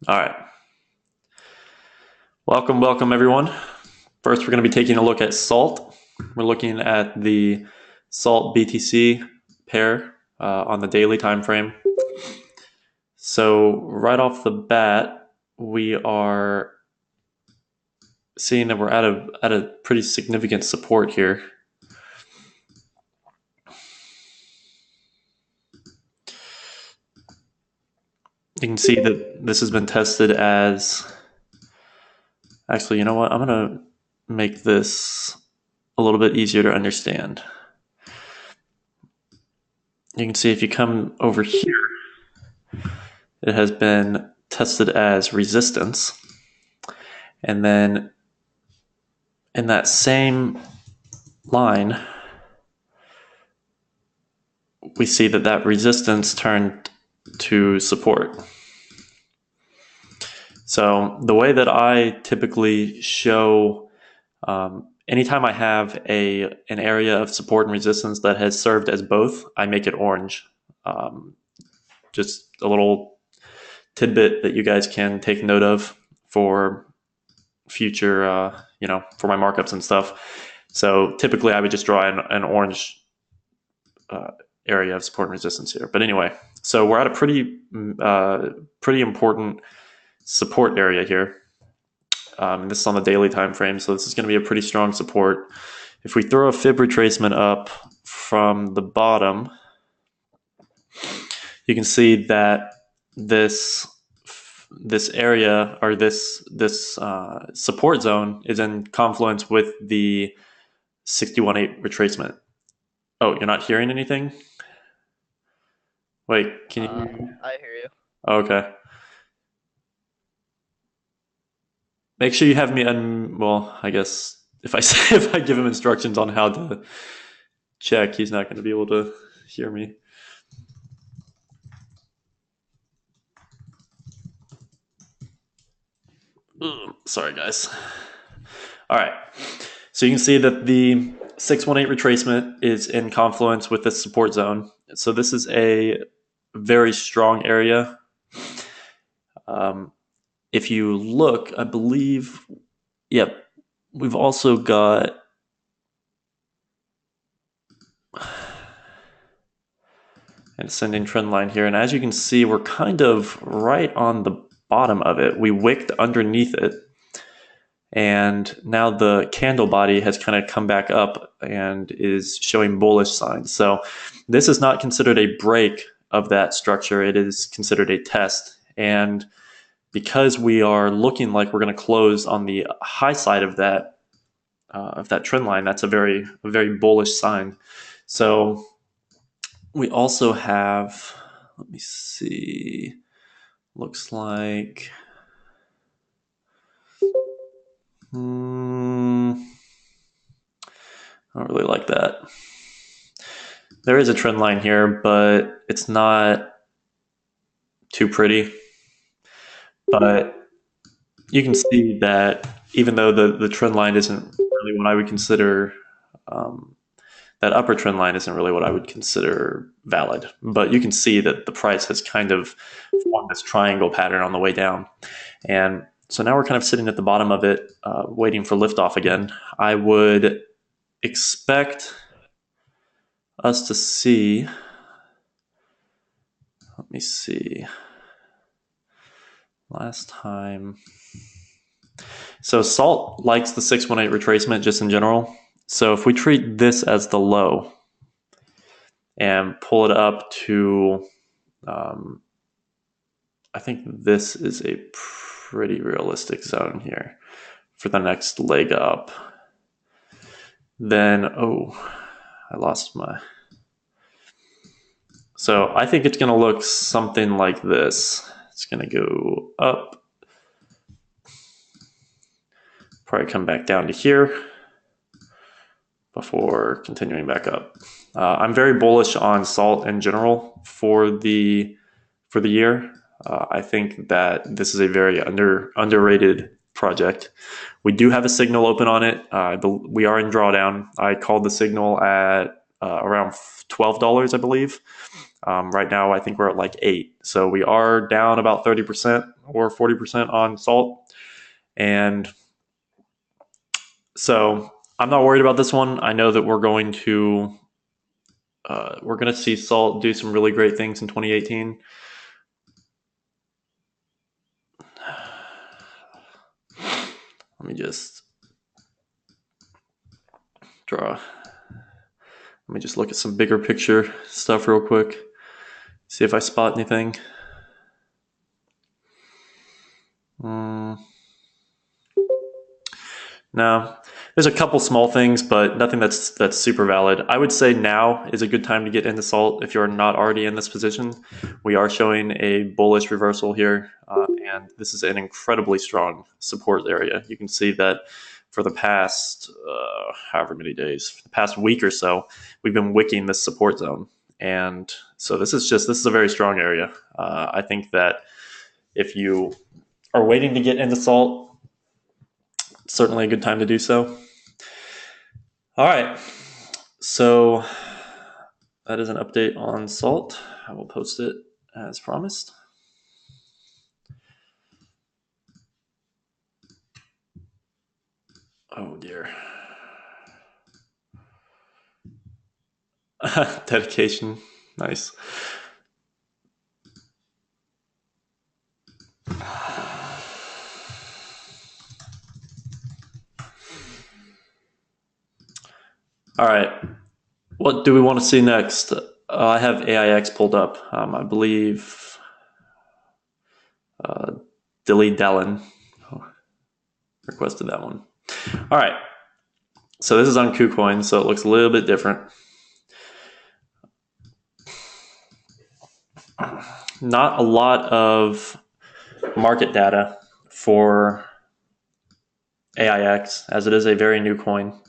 All right. Welcome everyone. First, we're going to be taking a look at SALT. We're looking at the SALT BTC pair on the daily time frame. So right off the bat, we are seeing that we're at a pretty significant support here. You can see that this has been tested as, actually, you know what? I'm going to make this a little bit easier to understand. You can see if you come over here, it has been tested as resistance. And then in that same line, we see that that resistance turned to support. So the way that I typically show, anytime I have an area of support and resistance that has served as both, I make it orange. Just a little tidbit that you guys can take note of for future, for my markups and stuff. So typically I would just draw an orange area of support and resistance here. But anyway, so we're at a pretty important support area here. This is on the daily time frame, so this is going to be a pretty strong support. If we throw a fib retracement up from the bottom, you can see that this area, or this support zone, is in confluence with the 61.8 retracement. Oh, you're not hearing anything? Wait, can you? I hear you. Okay. Make sure you have me well, I guess if I say, if I give him instructions on how to check, he's not going to be able to hear me. Sorry, guys. All right. So you can see that the 618 retracement is in confluence with this support zone. So this is a very strong area. If you look, I believe, yep, we've also got an ascending trend line here. And as you can see, we're kind of right on the bottom of it. We wicked underneath it. And now the candle body has kind of come back up and is showing bullish signs. So this is not considered a break of that structure. It is considered a test. And because we are looking like we're going to close on the high side of that trend line, that's a very bullish sign. So we also have, let me see, looks like, I don't really like that. There is a trend line here, but it's not too pretty. But you can see that even though the trend line isn't really what I would consider, that upper trend line isn't really what I would consider valid. But you can see that the price has kind of formed this triangle pattern on the way down. And so now we're kind of sitting at the bottom of it, waiting for liftoff again. I would expect us to see, let me see, last time. So SALT likes the 618 retracement just in general. So if we treat this as the low and pull it up to, I think this is a pretty realistic zone here for the next leg up. Then, oh, I lost my. So I think it's going to look something like this. It's going to go up, probably come back down to here before continuing back up. I'm very bullish on SALT in general for the year. I think that this is a very underrated project. We do have a signal open on it. We are in drawdown. I called the signal at around $12, I believe. Right now, I think we're at like 8. So we are down about 30% or 40% on salt. And so I'm not worried about this one. I know that we're going to see salt do some really great things in 2018. Let me just let me just look at some bigger picture stuff real quick. See if I spot anything. No, there's a couple small things, but nothing that's super valid. I would say now is a good time to get into salt if you're not already in this position. We are showing a bullish reversal here, and this is an incredibly strong support area. You can see that for the past however many days, for the past week or so, we've been wicking this support zone, and so this is a very strong area. I think that if you are waiting to get into salt, certainly a good time to do so. All right, so that is an update on salt. I will post it as promised. Oh dear. Dedication, nice. All right, what do we want to see next? I have AIX pulled up. I believe Dilly Dallin requested that one. All right, so this is on KuCoin, so it looks a little bit different. Not a lot of market data for AIX, as it is a very new coin.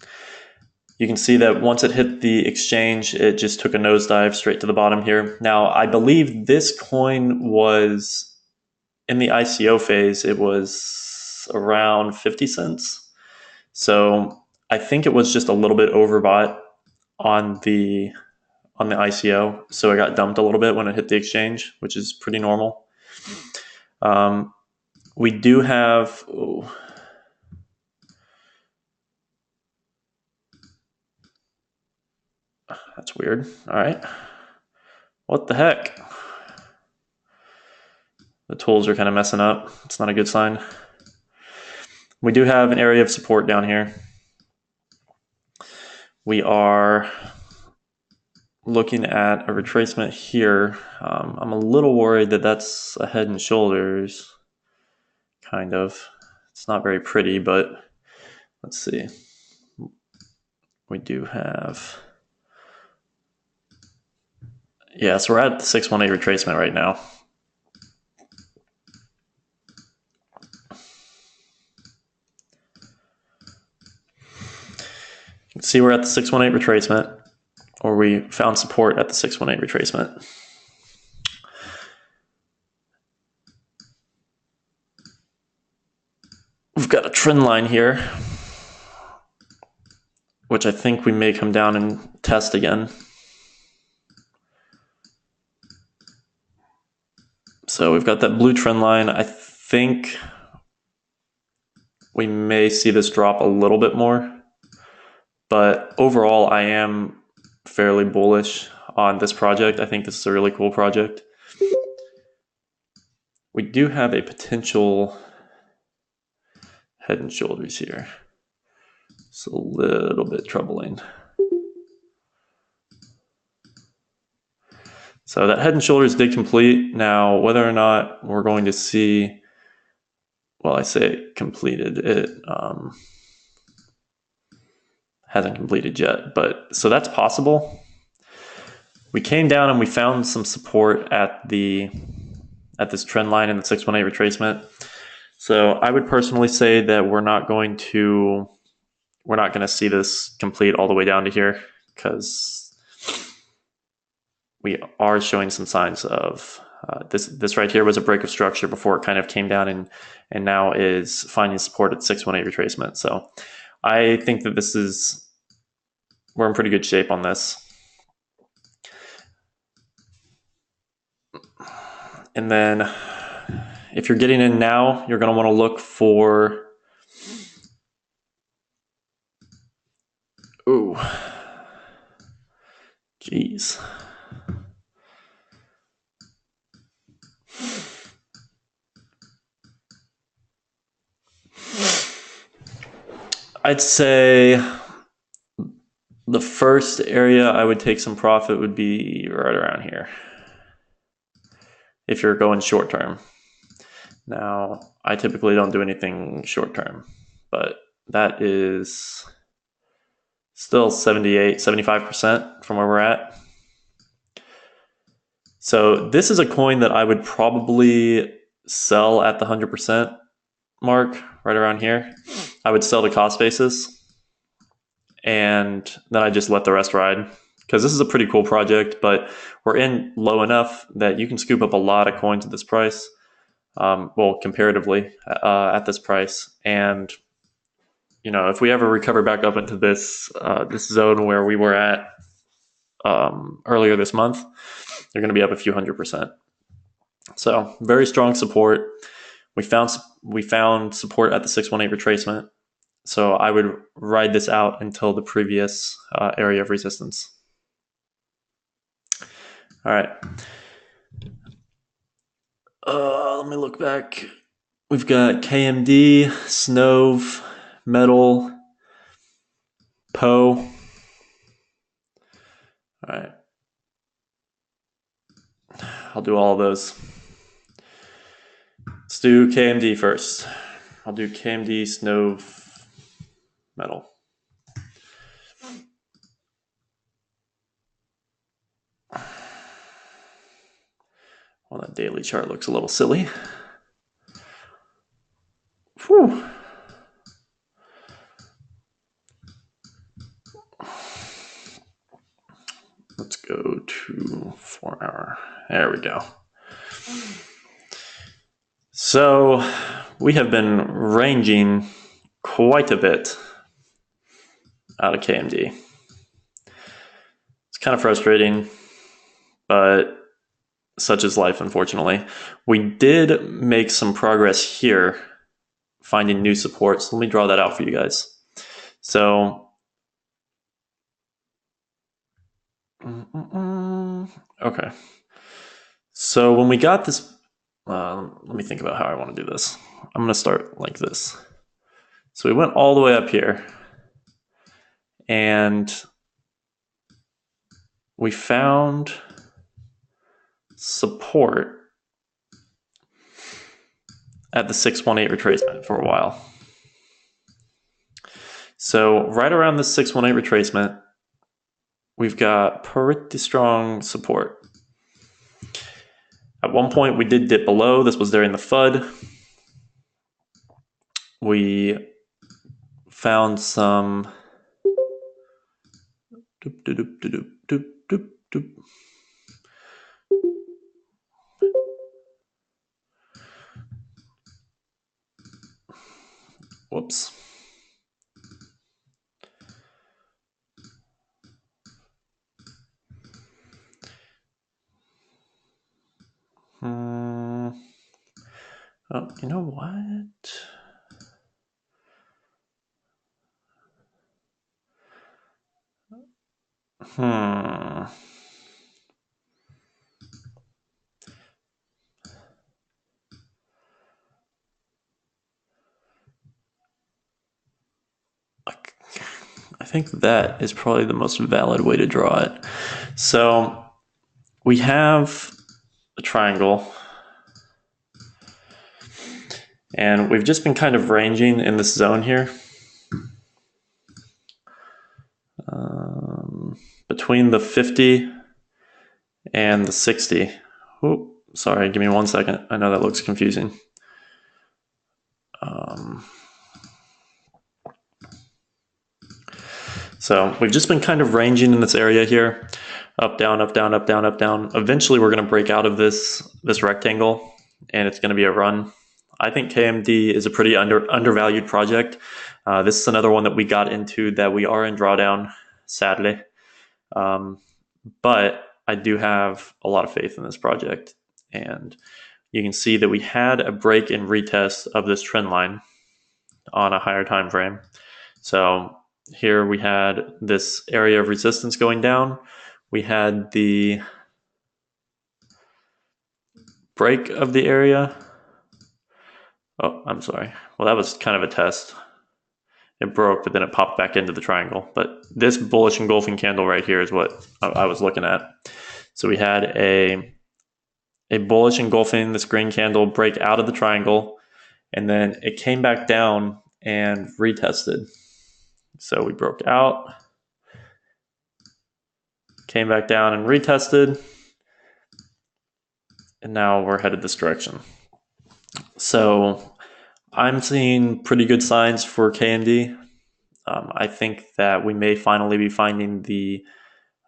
You can see that once it hit the exchange, it just took a nosedive straight to the bottom here. Now, I believe this coin was, in the ICO phase, it was around 50 cents. So I think it was just a little bit overbought on the ICO. So it got dumped a little bit when it hit the exchange, which is pretty normal. We do have... That's weird. All right. What the heck? The tools are kind of messing up. It's not a good sign. We do have an area of support down here. We are looking at a retracement here. I'm a little worried that that's a head and shoulders, kind of. It's not very pretty, but let's see. We do have... Yeah, so we're at the 618 retracement right now. You can see we're at the 618 retracement, or we found support at the 618 retracement. We've got a trend line here, which I think we may come down and test again. So we've got that blue trend line. I think we may see this drop a little bit more, but overall I am fairly bullish on this project. I think this is a really cool project. We do have a potential head and shoulders here. It's a little bit troubling. So that head and shoulders did complete. Now, whether or not we're going to see, well, I say it completed, it hasn't completed yet, but so that's possible. We came down and we found some support at this trend line in the 618 retracement. So I would personally say that we're not going to see this complete all the way down to here, because we are showing some signs of this right here was a break of structure before it kind of came down and now is finding support at 618 retracement. So I think that we're in pretty good shape on this. And then if you're getting in now, you're going to want to look for, ooh, geez. I'd say the first area I would take some profit would be right around here, if you're going short term. Now, I typically don't do anything short term, but that is still 78, 75% from where we're at. So this is a coin that I would probably sell at the 100% mark, right around here. I would sell the cost basis, and then I just let the rest ride, because this is a pretty cool project, but we're in low enough that you can scoop up a lot of coins at this price. Well, comparatively at this price. And if we ever recover back up into this this zone where we were at earlier this month, they're going to be up a few 100%. So very strong support. We found support at the 618 retracement. So I would ride this out until the previous area of resistance. All right. Let me look back. We've got KMD, Snove, Metal, Poe. All right. I'll do all of those. Let's do KMD first. I'll do KMD, Snove, Metal. Well, that daily chart looks a little silly. Whew. Let's go to 4 hour. There we go. So we have been ranging quite a bit out of KMD. It's kind of frustrating, but such is life, unfortunately. We did make some progress here, finding new support. So let me draw that out for you guys. So, okay. So when we got this, let me think about how I want to do this. I'm going to start like this. So we went all the way up here, and we found support at the 618 retracement for a while. So right around the 618 retracement, we've got pretty strong support. At one point, we did dip below. This was during the FUD. We found some whoops. Oh, you know what? I think that is probably the most valid way to draw it. So we have a triangle, and we've just been kind of ranging in this zone here. Between the 50 and the 60. Oh, sorry, give me 1 second. I know that looks confusing. So we've just been kind of ranging in this area here. Up, down, up, down, up, down, up, down. Eventually we're going to break out of this rectangle, and it's going to be a run. I think KMD is a pretty undervalued project. This is another one that we got into that we are in drawdown, sadly. But I do have a lot of faith in this project. And you can see that we had a break and retest of this trend line on a higher time frame. So here we had this area of resistance going down. We had the break of the area. Oh, I'm sorry. Well, that was kind of a test. It broke, but then it popped back into the triangle. But this bullish engulfing candle right here is what I was looking at. So we had a bullish engulfing, this green candle, break out of the triangle, and then it came back down and retested. So we broke out, came back down and retested, and now we're headed this direction. So I'm seeing pretty good signs for KMD. I think that we may finally be finding the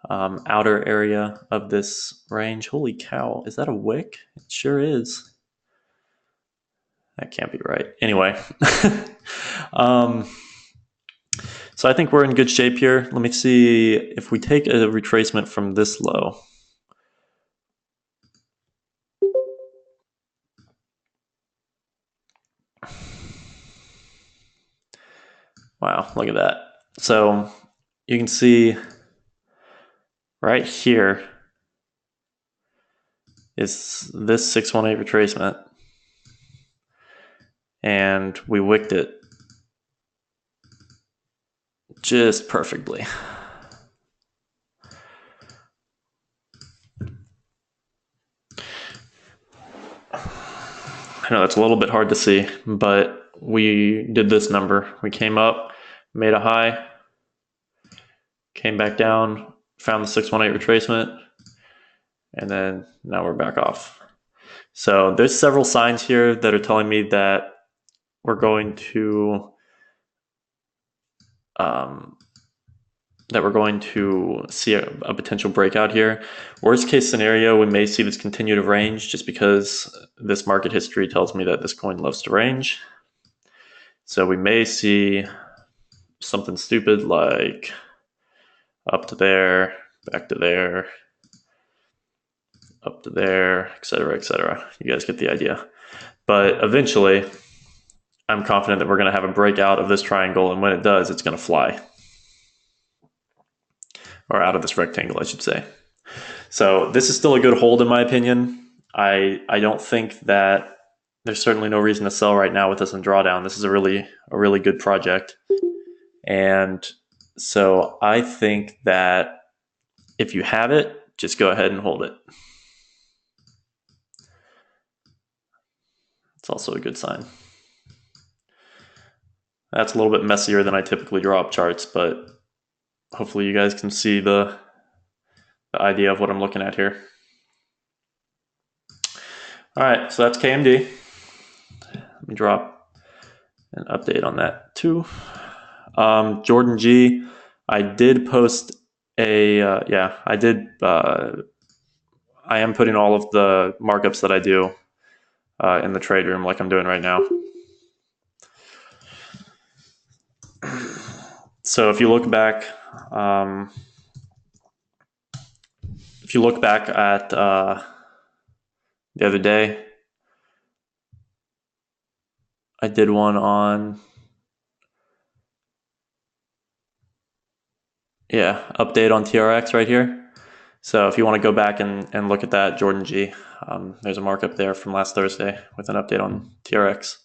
outer area of this range. Holy cow, is that a wick? It sure is. That can't be right. Anyway, so I think we're in good shape here. Let me see if we take a retracement from this low. Wow, look at that. So you can see right here is this 618 retracement, and we wicked it just perfectly. I know that's a little bit hard to see, but we did this number. We came up, made a high, came back down, found the 618 retracement, and then now we're back off. So there's several signs here that are telling me that we're going to see a potential breakout here. Worst case scenario, we may see this continue to range just because this market history tells me that this coin loves to range. So we may see something stupid like up to there, back to there, up to there, etc., etc. You guys get the idea. But eventually, I'm confident that we're going to have a breakout of this triangle, and when it does, it's going to fly. Or out of this rectangle, I should say. So this is still a good hold in my opinion. I don't think that there's certainly no reason to sell right now with this in drawdown. This is a really good project. And so I think that if you have it, just go ahead and hold it. It's also a good sign. That's a little bit messier than I typically draw up charts, but hopefully you guys can see the idea of what I'm looking at here. All right, so that's KMD. Let me drop an update on that too. Jordan G, I did post a, I am putting all of the markups that I do in the trade room like I'm doing right now. So if you look back, at the other day, I did one on, update on TRX right here. So if you want to go back and look at that, Jordan G, there's a markup there from last Thursday with an update on TRX.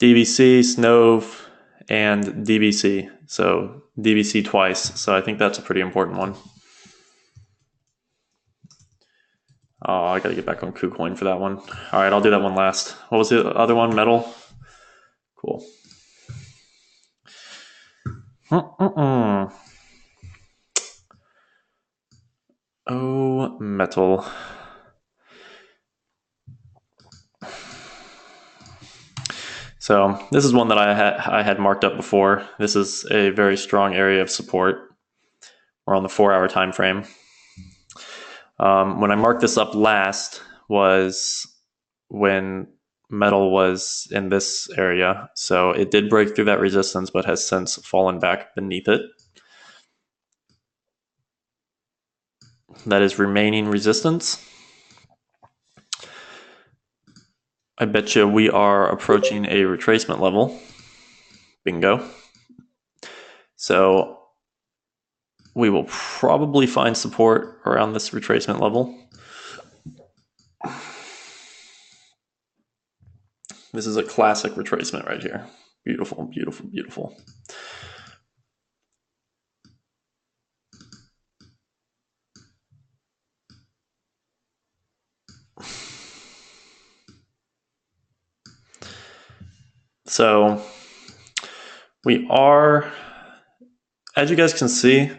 DBC, SNOV, and DBC. So DBC twice. So I think that's a pretty important one. Oh, I gotta get back on KuCoin for that one. All right, I'll do that one last. What was the other one? Metal? Cool. Oh, metal. So this is one that I had marked up before. This is a very strong area of support. We're on the 4-hour time frame. When I marked this up last was when metal was in this area. So it did break through that resistance, but has since fallen back beneath it. that is remaining resistance. I bet you we are approaching a retracement level. Bingo. So we will probably find support around this retracement level. This is a classic retracement right here. Beautiful, beautiful, beautiful. So we are, as you guys can see,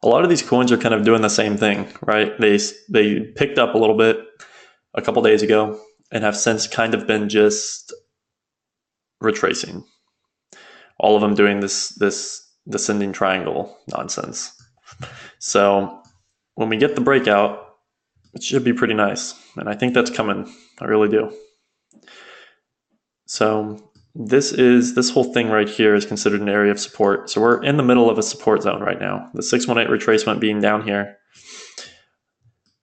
a lot of these coins are kind of doing the same thing, right? They picked up a little bit a couple days ago and have since kind of been just retracing. All of them doing this descending triangle nonsense. So when we get the breakout, it should be pretty nice. And I think that's coming. I really do. So this whole thing right here is considered an area of support. So we're in the middle of a support zone right now. The 618 retracement being down here.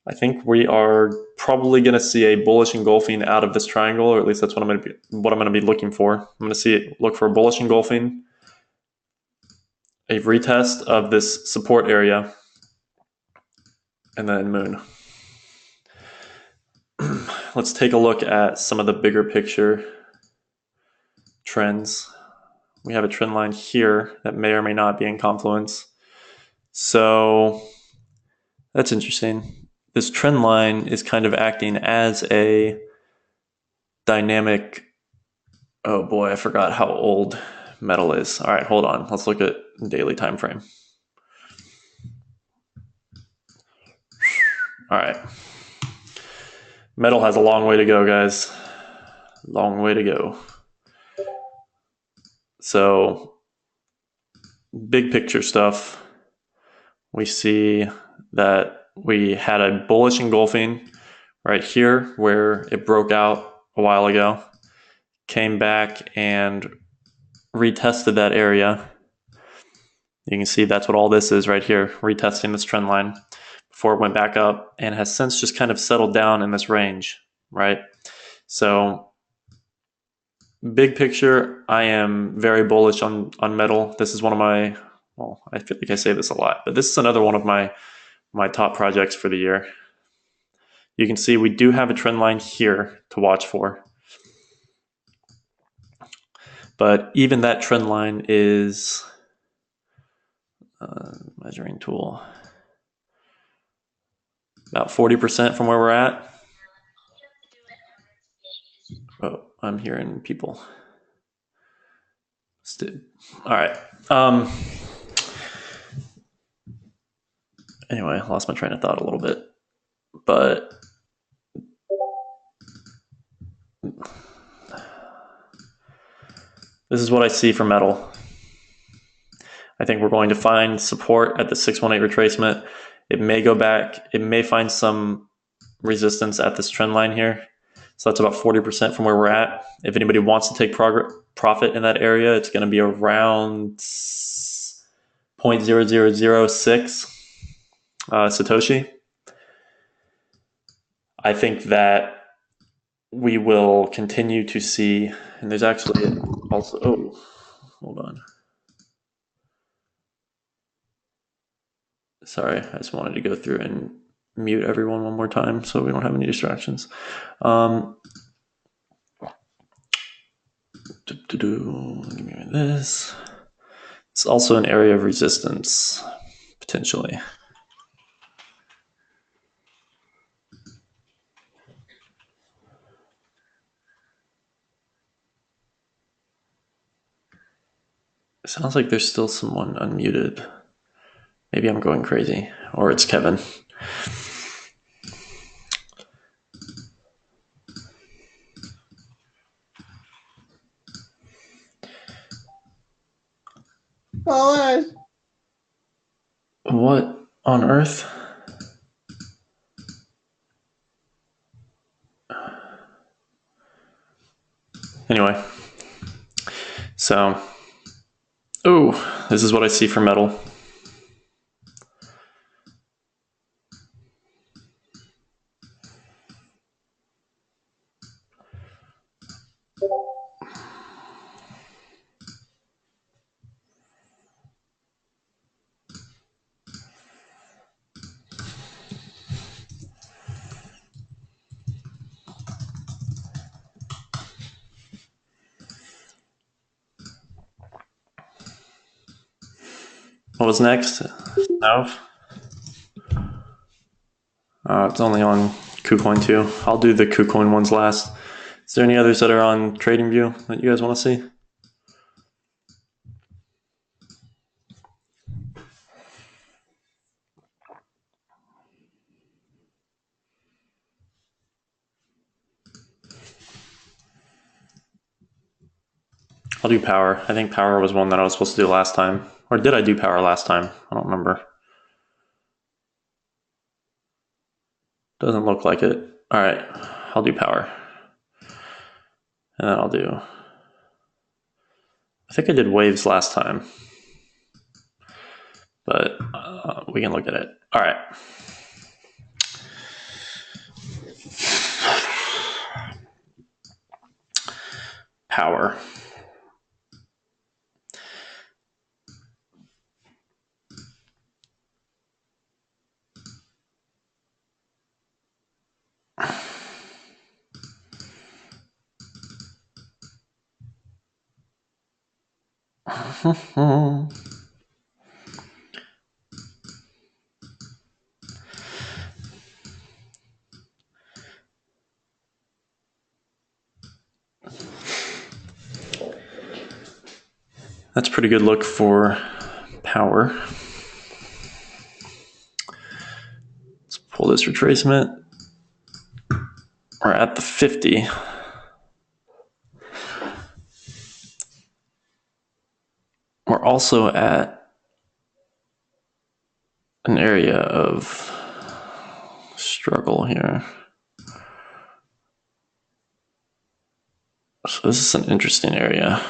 I think we are probably going to see a bullish engulfing out of this triangle, or at least that's what I'm going to be looking for. I'm going to look for a bullish engulfing, a retest of this support area, and then moon. Let's take a look at some of the bigger picture trends. We have a trend line here that may or may not be in confluence. So that's interesting. This trend line is kind of acting as a dynamic. Oh boy, I forgot how old metal is. All right, hold on. Let's look at daily time frame. All right. Metal has a long way to go, guys. Long way to go. So big picture stuff, we see that we had a bullish engulfing right here where it broke out a while ago, came back and retested that area. You can see that's what all this is right here, retesting this trend line before it went back up, and has since just kind of settled down in this range, right? So big picture, I am very bullish on metal. This is one of my, well, I feel like I say this a lot, but this is another one of my top projects for the year. You can see we do have a trend line here to watch for. But even that trend line is measuring tool about 40% from where we're at. Oh, I'm hearing people. All right. Anyway, I lost my train of thought a little bit, but this is what I see for metal. I think we're going to find support at the 618 retracement. It may go back. It may find some resistance at this trend line here. So that's about 40% from where we're at. If anybody wants to take profit in that area, it's going to be around 0.0006 Satoshi. I think that we will continue to see, and there's actually also, oh, hold on. Sorry, I just wanted to go through and mute everyone one more time so we don't have any distractions. Give me this. It's also an area of resistance, potentially. It sounds like there's still someone unmuted. Maybe I'm going crazy, or it's Kevin. What on earth? Anyway, so, oh, this is what I see for metal. What was next? No. It's only on KuCoin too. I'll do the KuCoin ones last. Is there any others that are on TradingView that you guys want to see? I'll do power. I think power was one that I was supposed to do last time. Or did I do power last time? I don't remember. Doesn't look like it. All right, I'll do power. And then I'll do... I think I did waves last time. But we can look at it. All right. Power. That's a pretty good look for power. Let's pull this retracement. We're at the 50. We're also at an area of struggle here. So this is an interesting area.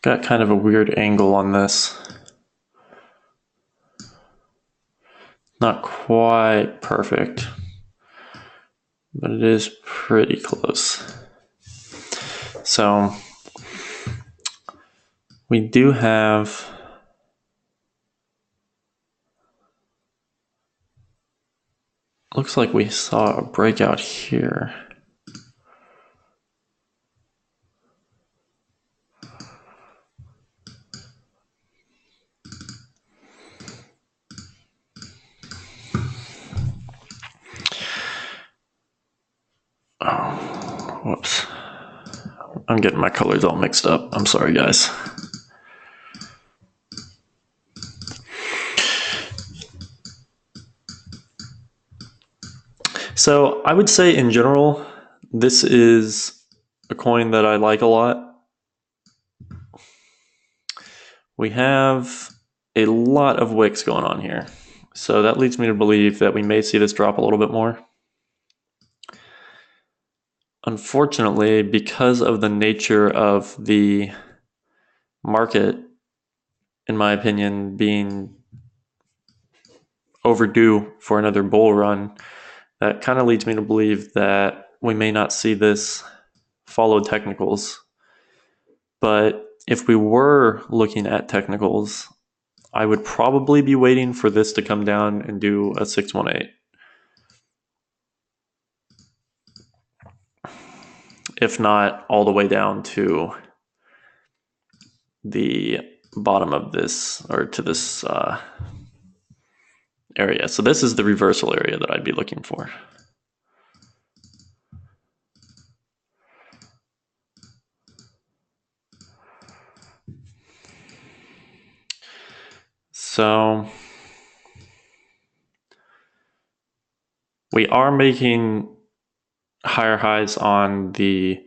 Got kind of a weird angle on this. Not quite perfect, but it is pretty close. So we do have looks like we saw a breakout here. Oh, whoops. I'm getting my colors all mixed up. I'm sorry, guys. So I would say in general, this is a coin that I like a lot. We have a lot of wicks going on here. So that leads me to believe that we may see this drop a little bit more. Unfortunately, because of the nature of the market, in my opinion, being overdue for another bull run, that kind of leads me to believe that we may not see this follow technicals. But if we were looking at technicals, I would probably be waiting for this to come down and do a 618. If not all the way down to the bottom of this, or to this area. So this is the reversal area that I'd be looking for. So we are making higher highs on the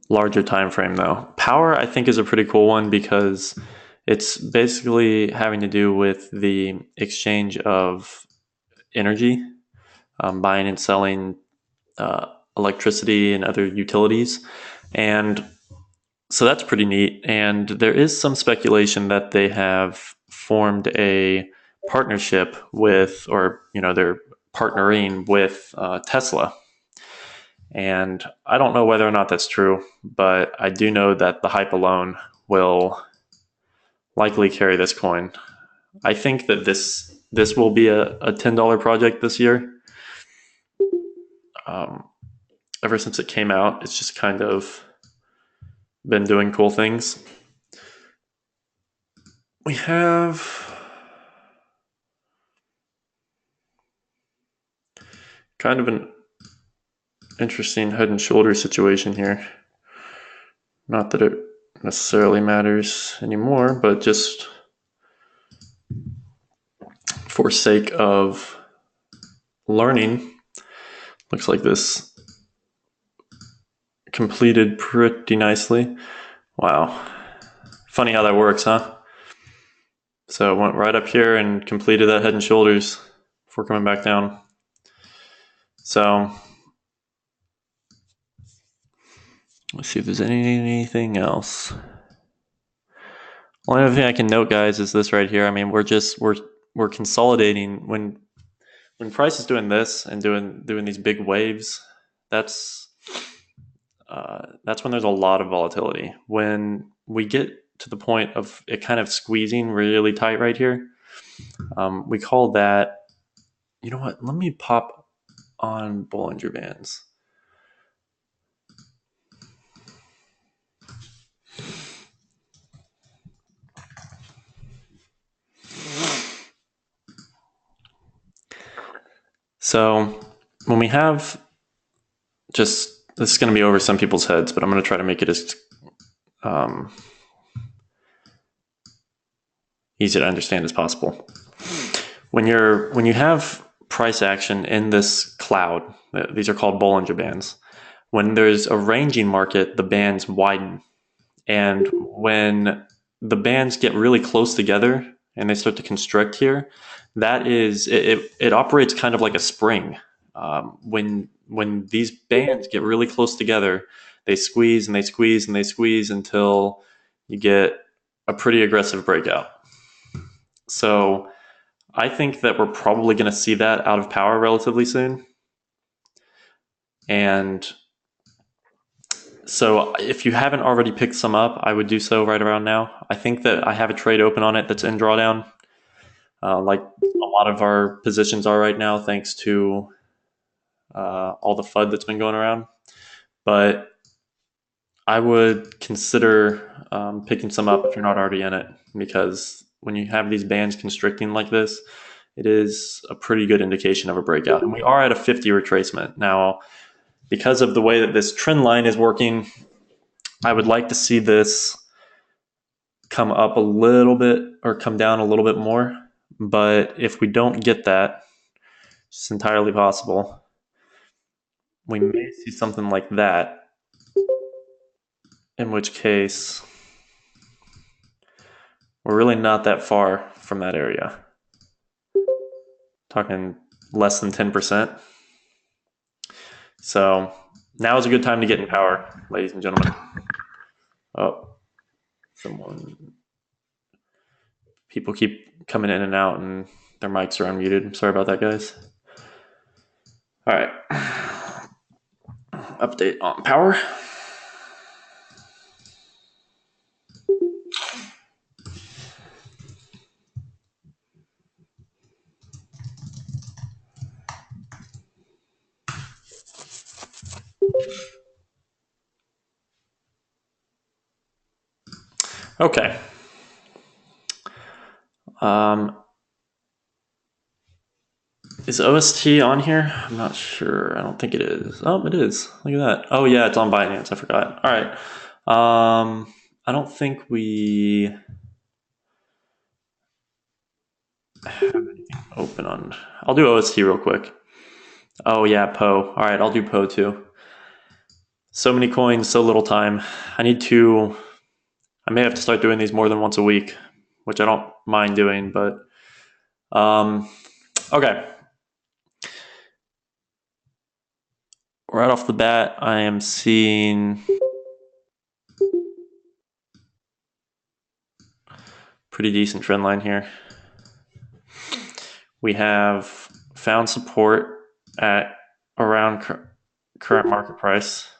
larger time frame though. Power, I think, is a pretty cool one because it's basically having to do with the exchange of energy, buying and selling electricity and other utilities. And So that's pretty neat. And there is some speculation that they have formed a partnership with, or they're partnering with Tesla. And I don't know whether or not that's true, but I do know that the hype alone will likely carry this coin. I think that this will be a $10 project this year. Um, Ever since it came out, it's just kind of been doing cool things. We have kind of an interesting head and shoulders situation here. Not that it necessarily matters anymore, but just for sake of learning, looks like this completed pretty nicely. Wow. Funny how that works, huh? So it went right up here and completed that head and shoulders before coming back down. So let's see if there's anything else. Only other thing I can note, guys, is this right here. I mean, we're consolidating when price is doing this and doing these big waves. That's when there's a lot of volatility. When we get to the point of it kind of squeezing really tight right here, we call that. You know what? Let me pop on Bollinger Bands. So when we have this is going to be over some people's heads, but I'm going to try to make it as easy to understand as possible. When you have price action in this cloud, these are called Bollinger Bands. When there's a ranging market, the bands widen. And when the bands get really close together and they start to constrict here, that is, it operates kind of like a spring. When these bands get really close together, they squeeze and they squeeze and they squeeze until you get a pretty aggressive breakout. So I think that we're probably going to see that out of power relatively soon. And so if you haven't already picked some up, I would do so right around now. I think that I have a trade open on it that's in drawdown, like a lot of our positions are right now, thanks to all the FUD that's been going around. But I would consider picking some up if you're not already in it, because when you have these bands constricting like this, it is a pretty good indication of a breakout. And we are at a 50 retracement. Now, because of the way that this trend line is working, I would like to see this come up a little bit or come down a little bit more. But if we don't get that, it's entirely possible. We may see something like that, in which case we're really not that far from that area. Talking less than 10%. So now is a good time to get in power, ladies and gentlemen. Oh, people keep coming in and out and their mics are unmuted. Sorry about that, guys. All right. Update on power. Okay. Is OST on here? I'm not sure. I don't think it is. Oh, it is. Look at that. Oh, yeah, it's on Binance. I forgot. All right. I don't think we have anything open on. I'll do OST real quick. Oh, yeah, Poe. All right, I'll do Poe too. So many coins, so little time. I may have to start doing these more than once a week, which I don't mind doing, but okay. Right off the bat, I am seeing pretty decent trend line here. We have found support at around current market price.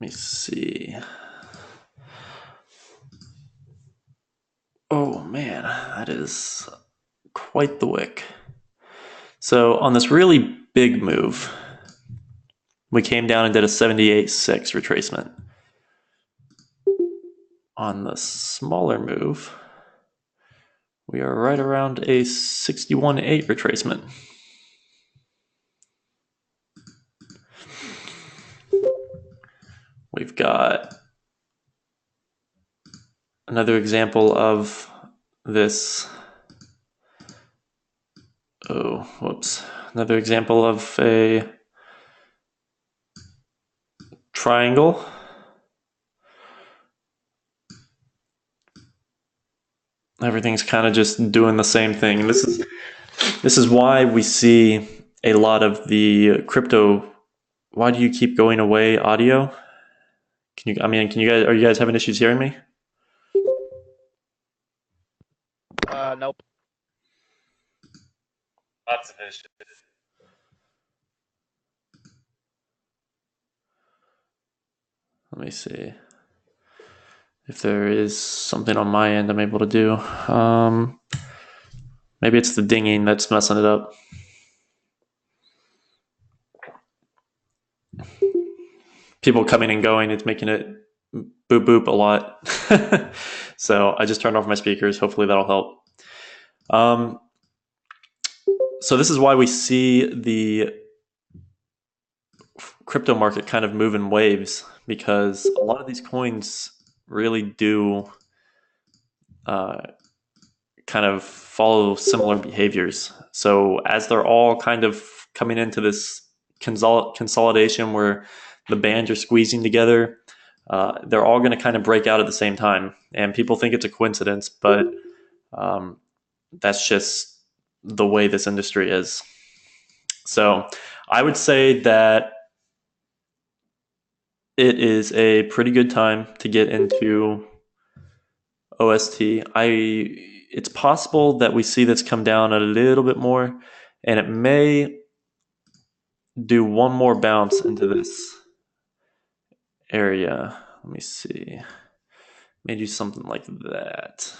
Let me see. Oh man, that is quite the wick. So on this really big move, we came down and did a 78.6 retracement. On the smaller move, we are right around a 61.8 retracement. We've got another example of this. Oh, whoops. Another example of a triangle. Everything's kind of just doing the same thing. This is why we see a lot of the crypto. Why do you keep going away audio? Can you guys, are you guys having issues hearing me? Nope. Lots of issues. Let me see if there is something on my end I'm able to do. Maybe it's the dinging that's messing it up. People coming and going, it's making it boop boop a lot. So I just turned off my speakers. Hopefully that'll help. So this is why we see the crypto market kind of move in waves, because a lot of these coins really do kind of follow similar behaviors. So as they're all kind of coming into this consolidation where the bands are squeezing together, they're all going to kind of break out at the same time. And people think it's a coincidence, but that's just the way this industry is. So I would say that it is a pretty good time to get into OST. It's possible that we see this come down a little bit more, and it may do one more bounce into this area. Let me see. May do something like that,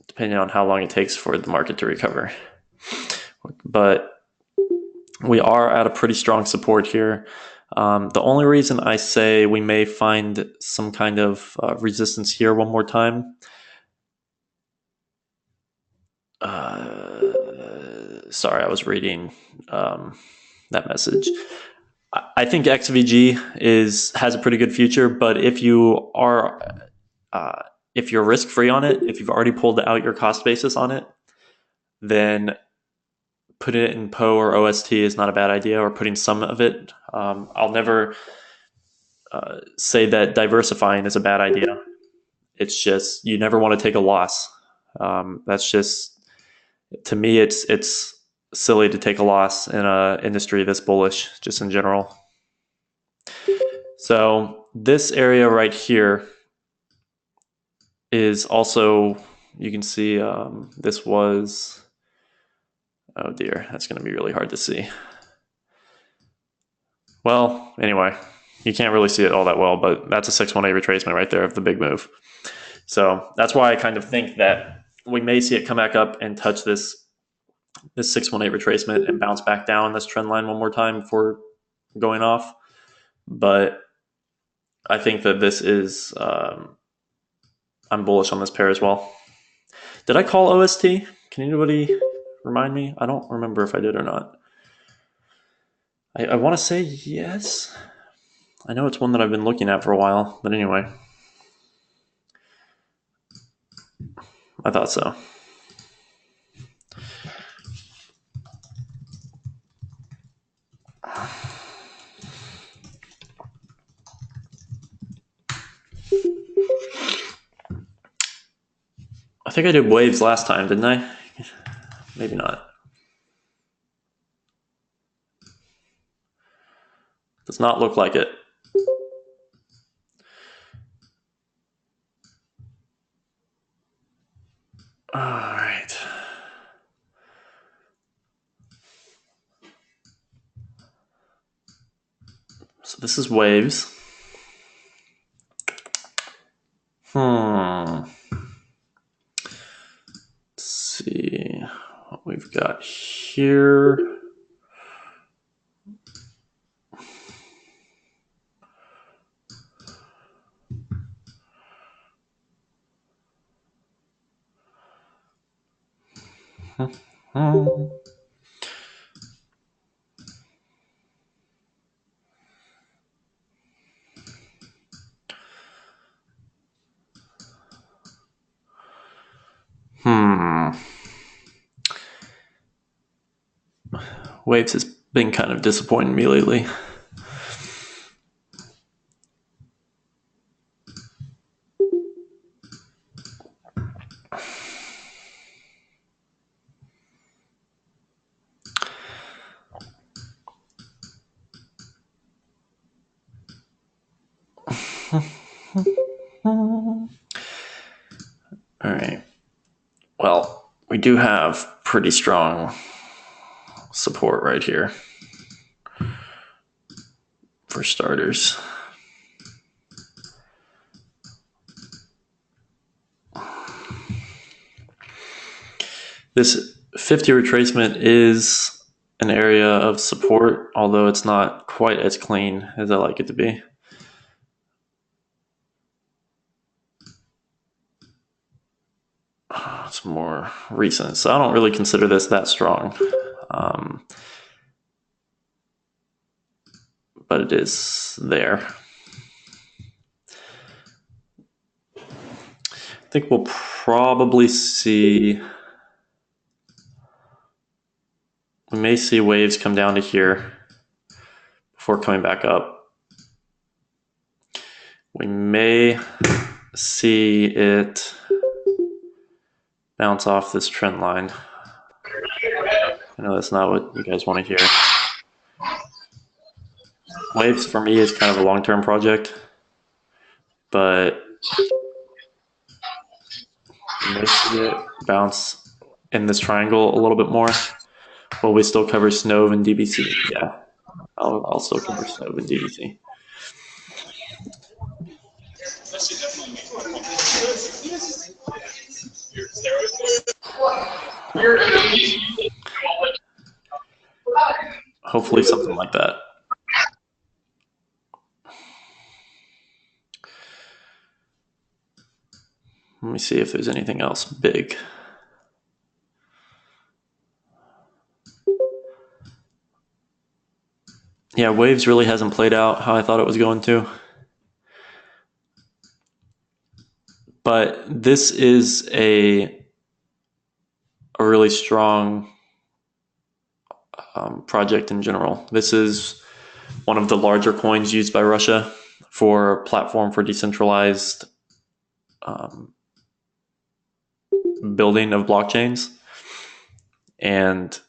depending on how long it takes for the market to recover. But we are at a pretty strong support here. The only reason I say we may find some kind of resistance here one more time, sorry, I was reading that message. I think XVG has a pretty good future, but if you are if you're risk free on it, if you've already pulled out your cost basis on it, then put it in PO or OST is not a bad idea, or putting some of it. I'll never say that diversifying is a bad idea. It's just you never want to take a loss. That's just, to me, it's silly to take a loss in an industry this bullish, just in general. So this area right here is also, you can see this was, oh dear, that's going to be really hard to see. Well, anyway, you can't really see it all that well, but that's a 618 retracement right there of the big move. So that's why I kind of think that we may see it come back up and touch this 618 retracement and bounce back down this trend line one more time before going off. But I think that this is, I'm bullish on this pair as well. Did I call OST? Can anybody remind me? I don't remember if I did or not. I want to say yes. I know it's one that I've been looking at for a while, but anyway. I thought so. I think I did waves last time, didn't I? Maybe not. Does not look like it. All right. So this is waves. Let's see what we've got here. Waves has been kind of disappointing me lately. All right. Well, we do have pretty strong support right here for starters. This 50 retracement is an area of support, although it's not quite as clean as I like it to be. It's more recent, so I don't really consider this that strong. But it is there. I think we'll probably see, we may see waves come down to here before coming back up. We may see it bounce off this trend line. I know that's not what you guys want to hear. Waves for me is kind of a long-term project, but you may see it bounce in this triangle a little bit more. Will we still cover SNOVE and DBC? Yeah, I'll still cover SNOVE and DBC. Hopefully something like that. Let me see if there's anything else big. Yeah, waves really hasn't played out how I thought it was going to. But this is a really strong project in general. This is one of the larger coins used by Russia for a platform for decentralized building of blockchains. And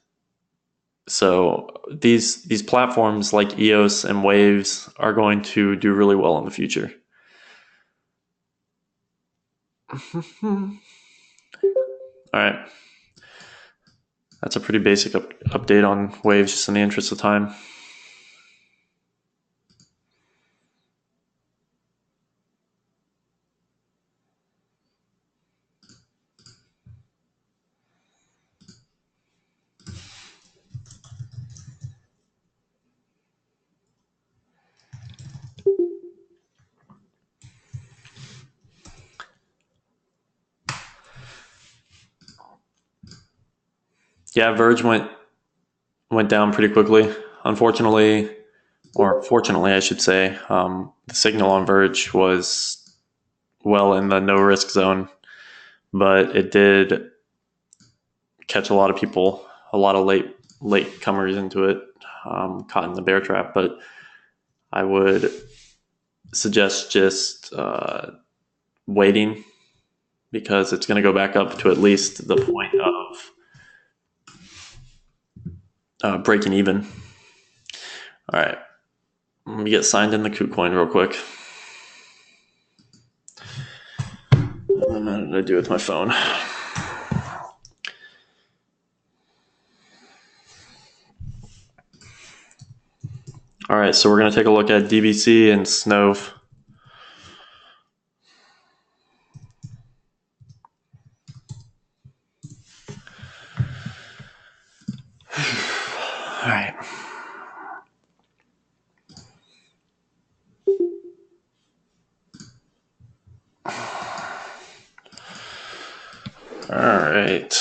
so these platforms like EOS and Waves are going to do really well in the future. All right. That's a pretty basic update on Waves, just in the interest of time. Yeah, Verge went down pretty quickly. Unfortunately, or fortunately, I should say, the signal on Verge was well in the no risk zone, but it did catch a lot of people, a lot of late comers into it, caught in the bear trap. But I would suggest just waiting because it's going to go back up to at least the point of breaking even. All right, let me get signed in the KuCoin real quick. What did I do with my phone? All right, so we're going to take a look at DBC and Snove. All right. All right.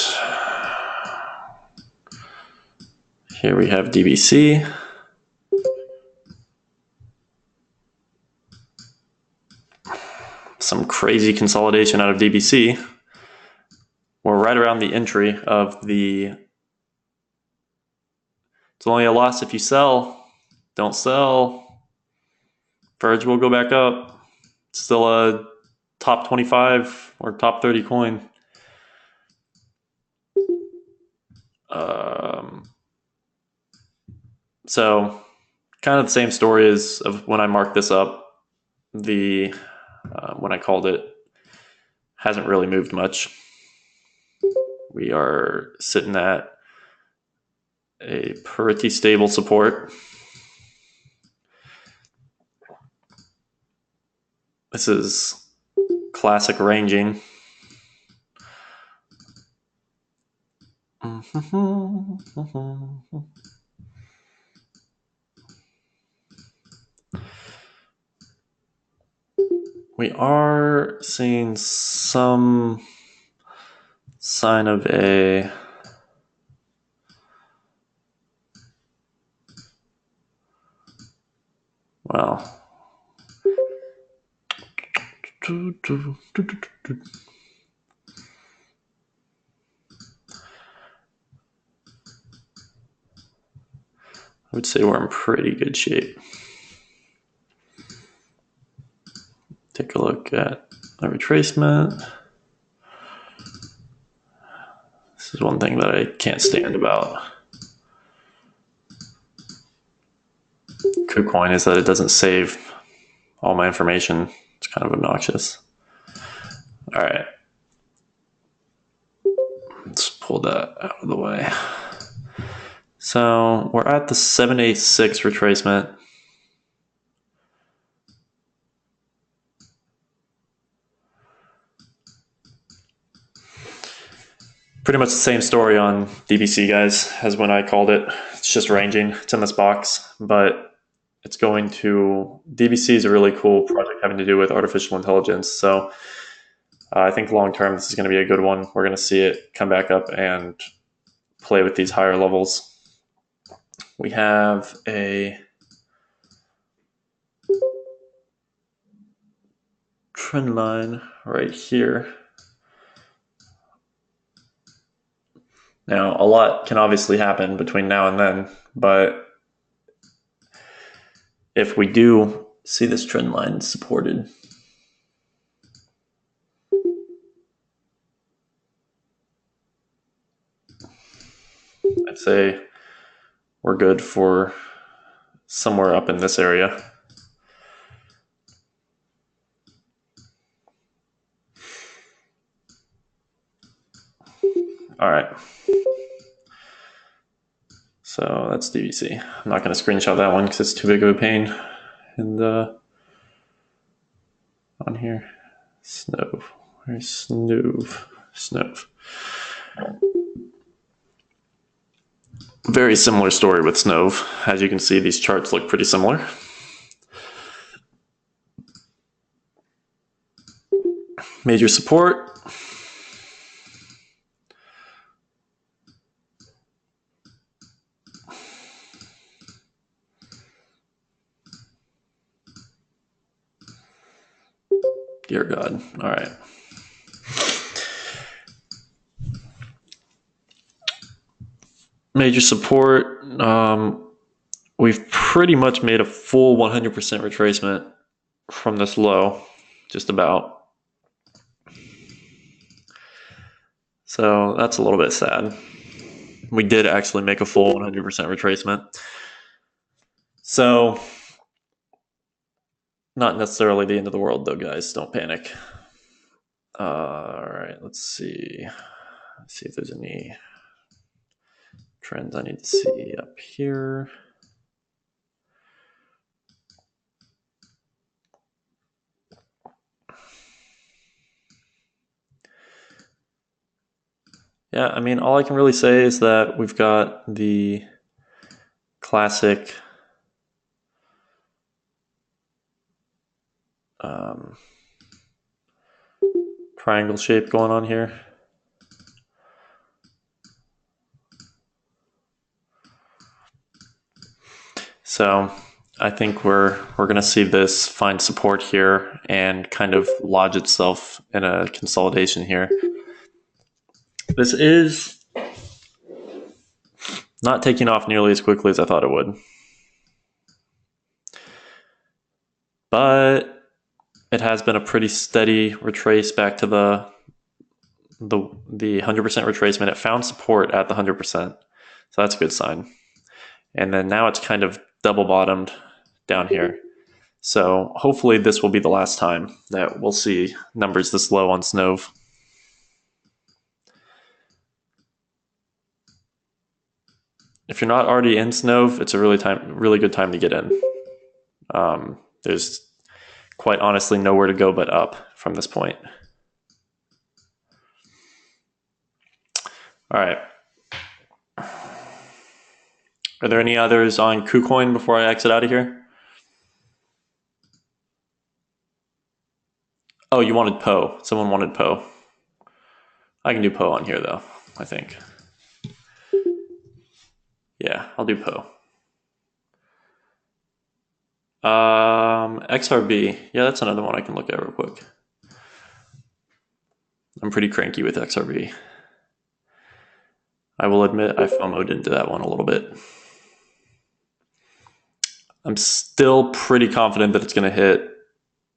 Here we have DBC. Some crazy consolidation out of DBC. We're right around the entry of the... It's only a loss if you sell. Don't sell. Verge will go back up. It's still a top 25 or top 30 coin. So kind of the same story as of when I marked this up. When I called it, hasn't really moved much. We are sitting at a pretty stable support. This is classic ranging. We are seeing some sign of a well. I would say we're in pretty good shape. Take a look at the retracement. This is one thing that I can't stand about KuCoin is that it doesn't save all my information. It's kind of obnoxious. All right. Let's pull that out of the way. So we're at the 786 retracement. Pretty much the same story on DBC, guys, as when I called it. It's just ranging. It's in this box, but it's going to... DBC is a really cool project having to do with artificial intelligence. So I think long-term, this is going to be a good one. We're going to see it come back up and play with these higher levels. We have a trend line right here. Now, a lot can obviously happen between now and then, but if we do see this trend line supported, I'd say we're good for somewhere up in this area. All right. So that's DBC. I'm not going to screenshot that one because it's too big of a pain. And on here, Snove. Where's Snove? Snove. Very similar story with Snove. As you can see, these charts look pretty similar. Major support. Dear God. All right. Major support. We've pretty much made a full 100% retracement from this low, just about. So that's a little bit sad. We did actually make a full 100% retracement. So not necessarily the end of the world though, guys. Don't panic. All right, let's see. Let's see if there's any trends I need to see up here. Yeah, I mean, all I can really say is that we've got the classic triangle shape going on here. So I think we're going to see this find support here and kind of lodge itself in a consolidation here. This is not taking off nearly as quickly as I thought it would. But it has been a pretty steady retrace back to the 100% retracement. It found support at the 100%. So that's a good sign. And then now it's kind of double bottomed down here. So hopefully this will be the last time that we'll see numbers this low on SNOV. If you're not already in SNOV, it's a really good time to get in. There's quite honestly nowhere to go but up from this point. All right. Are there any others on KuCoin before I exit out of here? Oh, you wanted Poe. Someone wanted Poe. I can do Poe on here though, I think. Yeah, I'll do Poe. XRB. Yeah, that's another one I can look at real quick. I'm pretty cranky with XRB. I will admit I FOMO'd into that one a little bit. I'm still pretty confident that it's going to hit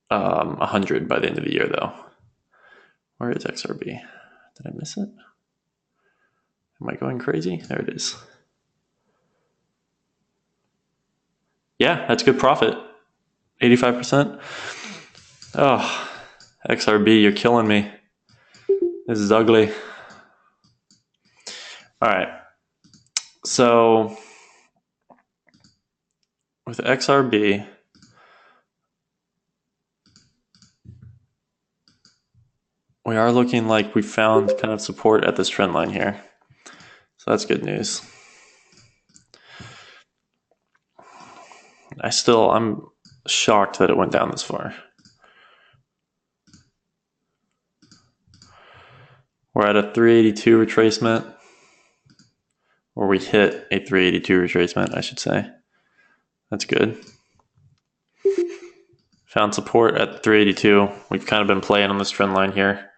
100 by the end of the year, though. Where is XRB? Did I miss it? Am I going crazy? There it is. Yeah, that's good profit. 85%. Oh, XRB, you're killing me. This is ugly. All right. So with XRB, we are looking like we found kind of support at this trend line here. So that's good news. I'm shocked that it went down this far. We're at a 382 retracement, or we hit a 382 retracement, I should say. That's good. Found support at 382. We've kind of been playing on this trend line here.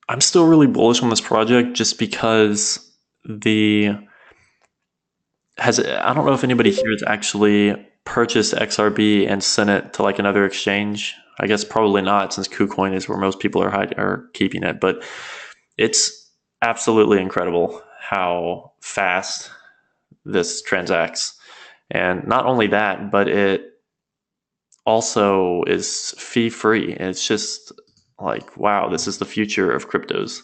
I'm still really bullish on this project just because I don't know if anybody here has actually purchased XRB and sent it to like another exchange. I guess probably not, since KuCoin is where most people are keeping it. But it's absolutely incredible how fast this transacts. And not only that, but it also is fee free. It's just like, wow, this is the future of cryptos.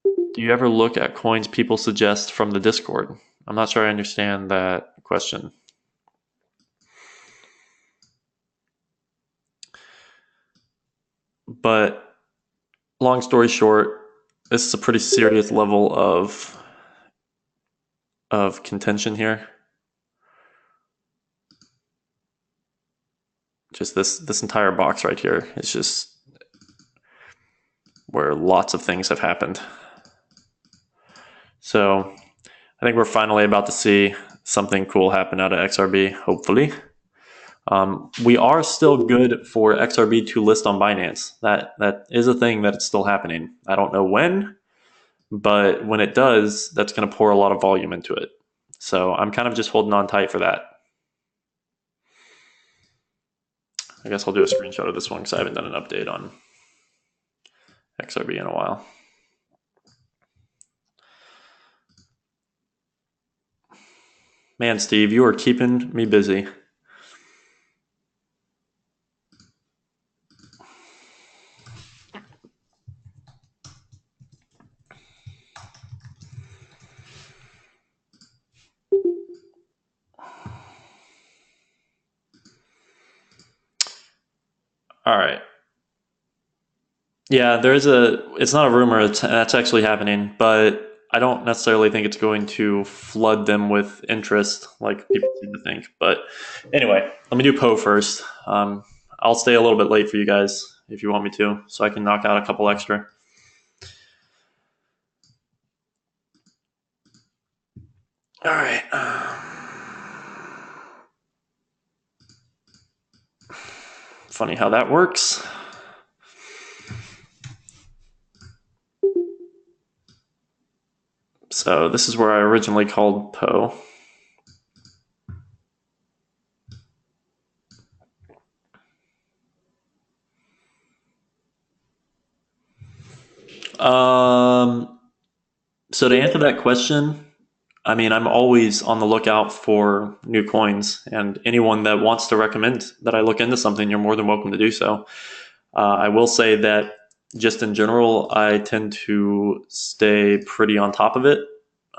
Do you ever look at coins people suggest from the Discord? I'm not sure I understand that question. But long story short, this is a pretty serious level of contention here. Just this entire box right here is just where lots of things have happened. So I think we're finally about to see something cool happen out of XRB, hopefully. We are still good for XRB to list on Binance. That is a thing that's still happening. I don't know when, but when it does, that's going to pour a lot of volume into it. So I'm kind of just holding on tight for that. I guess I'll do a screenshot of this one because I haven't done an update on XRB in a while. Man, Steve, you are keeping me busy. All right. Yeah, it's not a rumor, that's actually happening, but I don't necessarily think it's going to flood them with interest like people seem to think. But anyway, let me do Poe first. I'll stay a little bit late for you guys if you want me to, so I can knock out a couple extra. All right. Funny how that works. So this is where I originally called Poe. So to answer that question, I mean, I'm always on the lookout for new coins, and anyone that wants to recommend that I look into something, you're more than welcome to do so. I will say that just in general, I tend to stay pretty on top of it.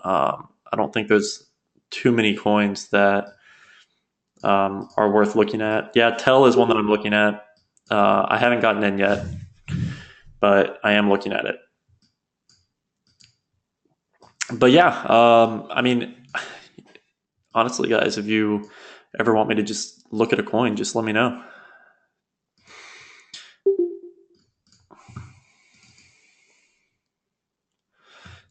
I don't think there's too many coins that are worth looking at. Yeah, Tell is one that I'm looking at. I haven't gotten in yet, but I am looking at it. But yeah, I mean, honestly, guys, if you ever want me to just look at a coin, just let me know.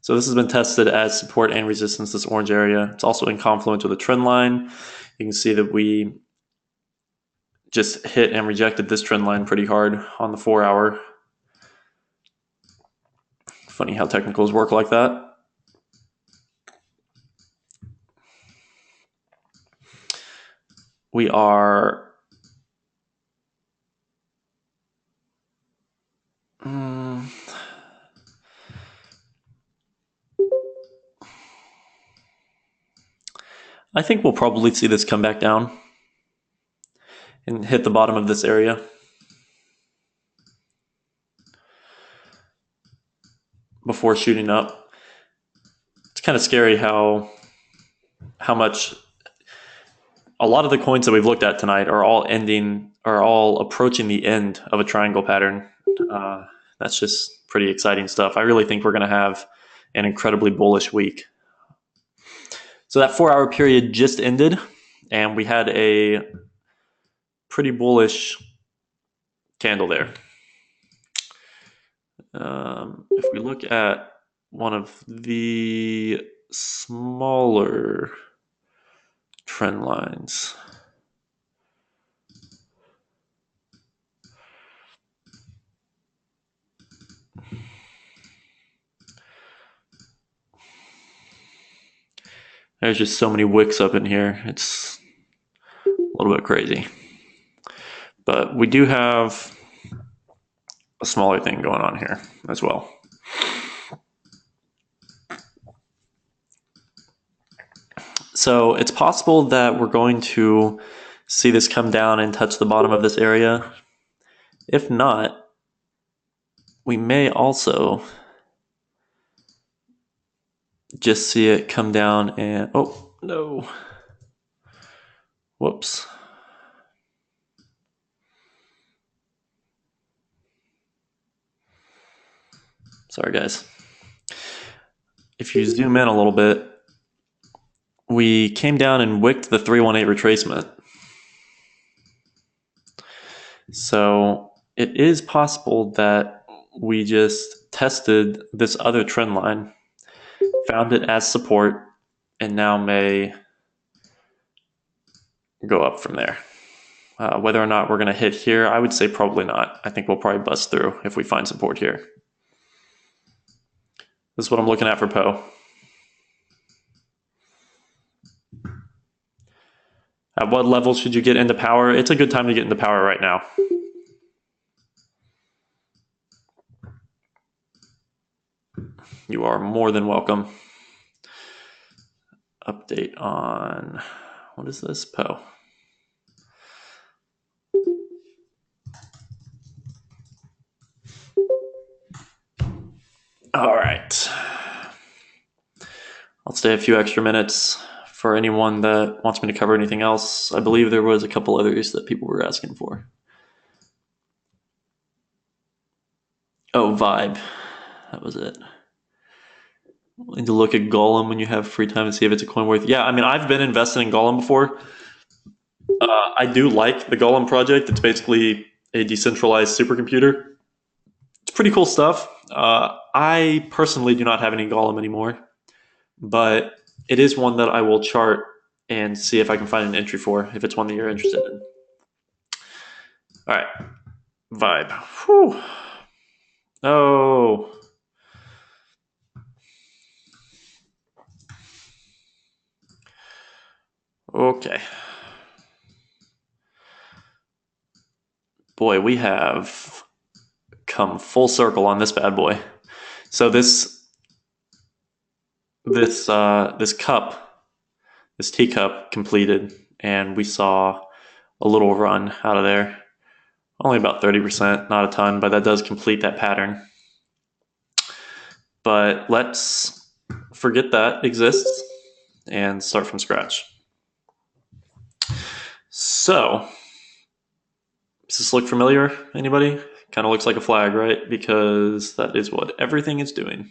So this has been tested as support and resistance, this orange area. It's also in confluence with a trend line. You can see that we just hit and rejected this trend line pretty hard on the 4 hour. Funny how technicals work like that. We are I think we'll probably see this come back down and hit the bottom of this area. Before shooting up. It's kind of scary how much a lot of the coins that we've looked at tonight are all approaching the end of a triangle pattern. That's just pretty exciting stuff. I really think we're going to have an incredibly bullish week. So that 4 hour period just ended, and we had a pretty bullish candle there. If we look at one of the smaller trend lines, there's just so many wicks up in here. It's a little bit crazy. But we do have a smaller thing going on here as well. So it's possible that we're going to see this come down and touch the bottom of this area. If not, we may also just see it come down and, oh, no. Whoops. Sorry, guys. If you zoom in a little bit, we came down and wicked the 318 retracement. So it is possible that we just tested this other trend line, found it as support, and now may go up from there. Whether or not we're going to hit here, I would say probably not. I think we'll probably bust through if we find support here. This is what I'm looking at for Poe. At what level should you get into power? It's a good time to get into power right now. You are more than welcome. Update on, what is this? Poe. All right. I'll stay a few extra minutes for anyone that wants me to cover anything else. I believe there was a couple others that people were asking for. Oh, Vibe. That was it. Need to look at Golem when you have free time to see if it's a coin worth. Yeah, I mean, I've been invested in Golem before. I do like the Golem project. It's basically a decentralized supercomputer. It's pretty cool stuff. I personally do not have any Golem anymore, but it is one that I will chart and see if I can find an entry for, if it's one that you're interested in. All right, Vibe. Whew. Oh. Okay. Boy, we have come full circle on this bad boy. So this cup, this teacup completed, and we saw a little run out of there. Only about 30%, not a ton, but that does complete that pattern. But let's forget that exists and start from scratch. So, does this look familiar? Anybody? Kind of looks like a flag, right? Because that is what everything is doing.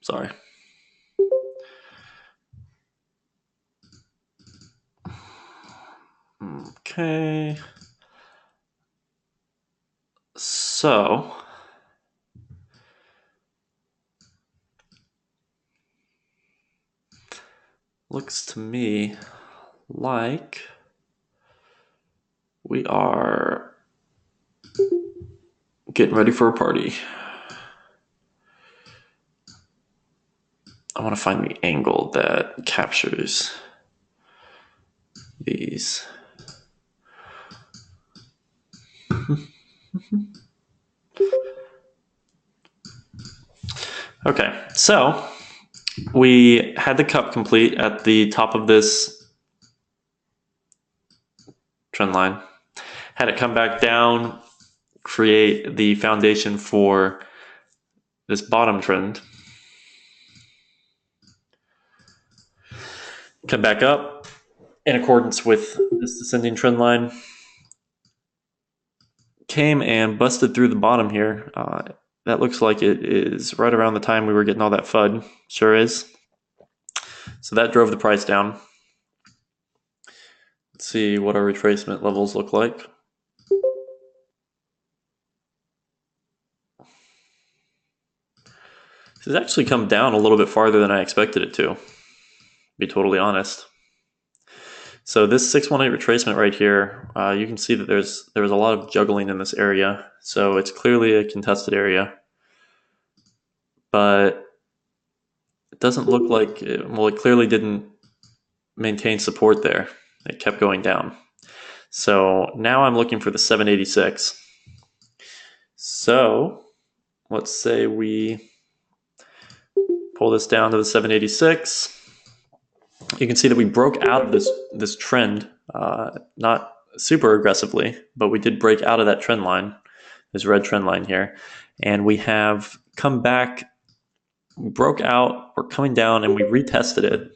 Sorry. Okay. So, looks to me like we are getting ready for a party. I want to find the angle that captures these. Okay, so we had the cup complete at the top of this trend line. Had it come back down, create the foundation for this bottom trend. Come back up in accordance with this descending trend line. Came and busted through the bottom here. That looks like it is right around the time we were getting all that FUD. Sure is. So that drove the price down. Let's see what our retracement levels look like. This has actually come down a little bit farther than I expected it to be totally honest. So this 618 retracement right here, you can see that there was a lot of juggling in this area. So it's clearly a contested area, but it doesn't look like it clearly didn't maintain support there. It kept going down. So now I'm looking for the 786. So let's say we pull this down to the 786. You can see that we broke out of this trend, not super aggressively, but we did break out of that trend line, this red trend line here, and we have come back, we broke out, we're coming down, and we retested it.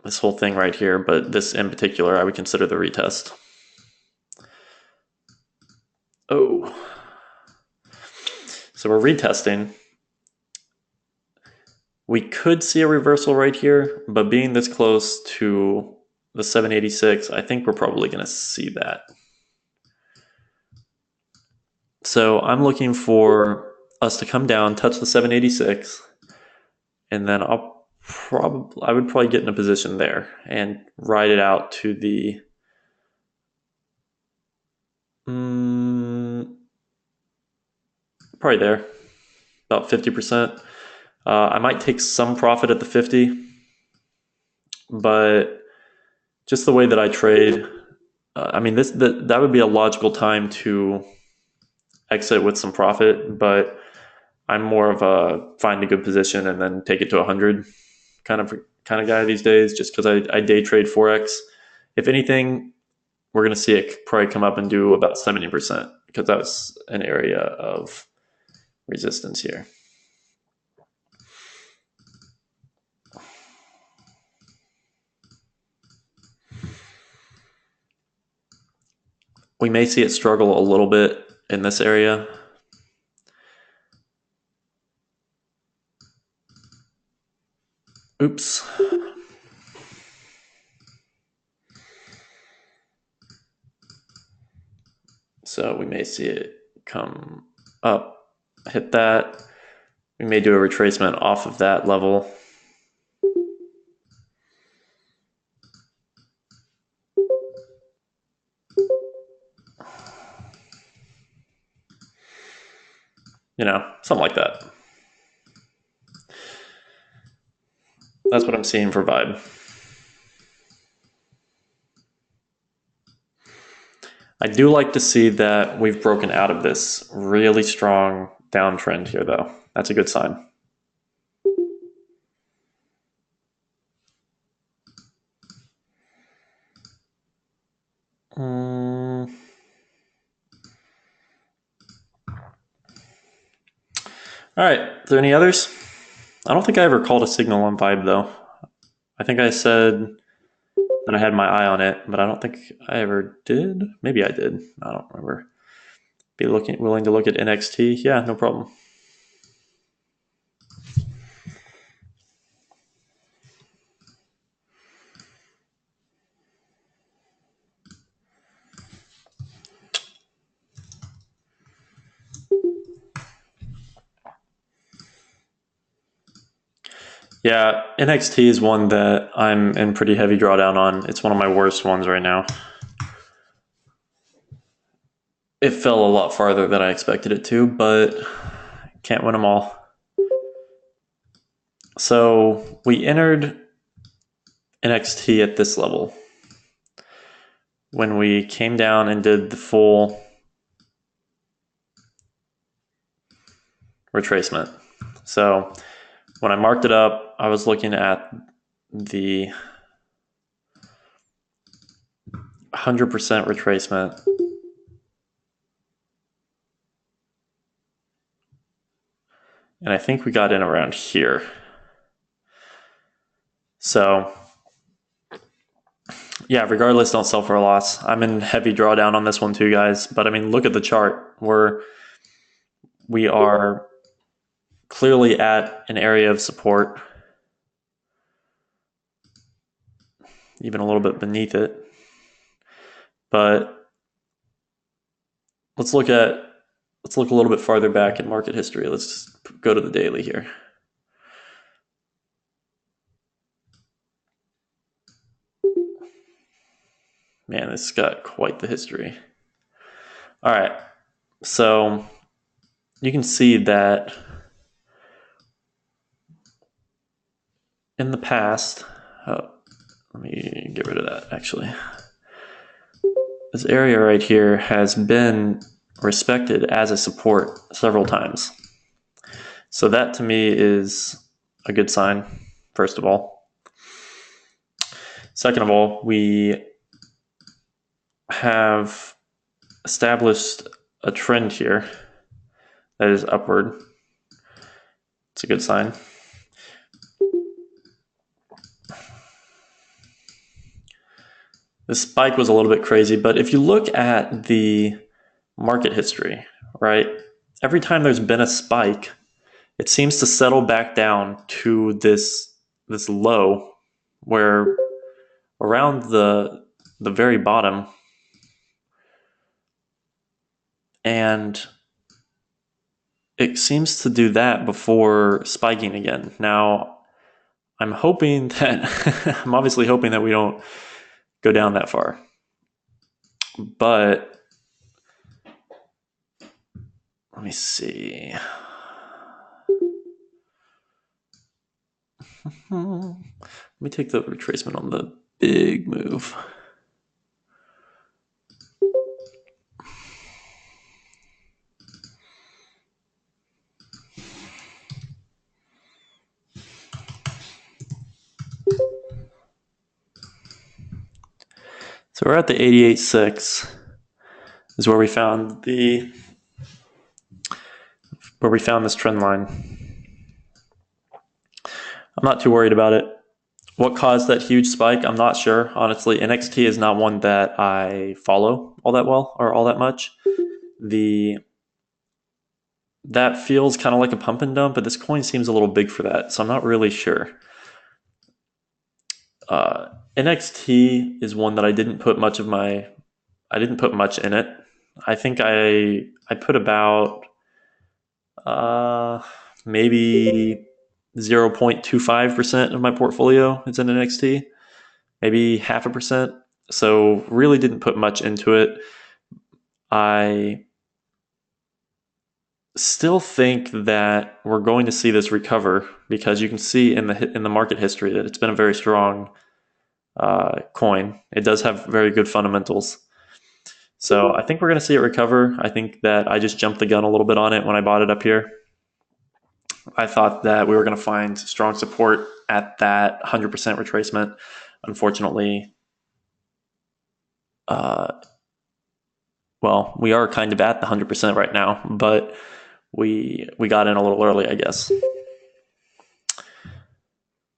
This whole thing right here, but this in particular, I would consider the retest. Oh. So we're retesting. We could see a reversal right here, but being this close to the 786, I think we're probably going to see that. So I'm looking for us to come down, touch the 786, and then I'll I would probably get in a position there and ride it out to the probably there, about 50%. I might take some profit at the 50, but just the way that I trade, I mean, that would be a logical time to exit with some profit, but I'm more of a find a good position and then take it to 100 kind of guy these days, just because I day trade forex. If anything, we're going to see it probably come up and do about 70% because that was an area of resistance here. We may see it struggle a little bit in this area. Oops. So we may see it come up, hit that. We may do a retracement off of that level. You know, something like that. That's what I'm seeing for vibe. I do like to see that we've broken out of this really strong downtrend here, though. That's a good sign. All right, are there any others? I don't think I ever called a signal on vibe, though. I think I said that I had my eye on it, but I don't think I ever did. Maybe I did. I don't remember. Be willing to look at NXT? Yeah, no problem. Yeah, NXT is one that I'm in pretty heavy drawdown on. It's one of my worst ones right now. It fell a lot farther than I expected it to, but can't win them all. So we entered NXT at this level. When we came down and did the full retracement. So when I marked it up, I was looking at the 100% retracement. And I think we got in around here. So yeah, regardless, don't sell for a loss. I'm in heavy drawdown on this one too, guys. But I mean, look at the chart. We are clearly at an area of support, even a little bit beneath it. But let's look a little bit farther back in market history. Let's go to the daily here. Man, this has got quite the history. All right, so you can see that in the past, let me get rid of that actually. This area right here has been respected as a support several times. So that to me is a good sign, first of all. Second of all, we have established a trend here that is upward. It's a good sign. This spike was a little bit crazy, but if you look at the market history, right, every time there's been a spike, it seems to settle back down to this low where around the very bottom, and it seems to do that before spiking again. Now, I'm hoping that I'm obviously hoping that we don't go down that far. But let me see. Let me take the retracement on the big move. So we're at the 88.6 is where we found this trend line. I'm not too worried about it. What caused that huge spike? I'm not sure. Honestly, NXT is not one that I follow all that well or all that much. That feels kind of like a pump and dump, but this coin seems a little big for that, so I'm not really sure. NXT is one that I didn't put much in it. I think I put about maybe 0.25% of my portfolio is in NXT, maybe 0.5%. So really didn't put much into it. I still think that we're going to see this recover because you can see in the market history that it's been a very strong coin. It does have very good fundamentals. So I think we're going to see it recover. I think that I just jumped the gun a little bit on it when I bought it up here. I thought that we were going to find strong support at that 100% retracement. Unfortunately, we are kind of at the 100% right now, but we got in a little early, I guess.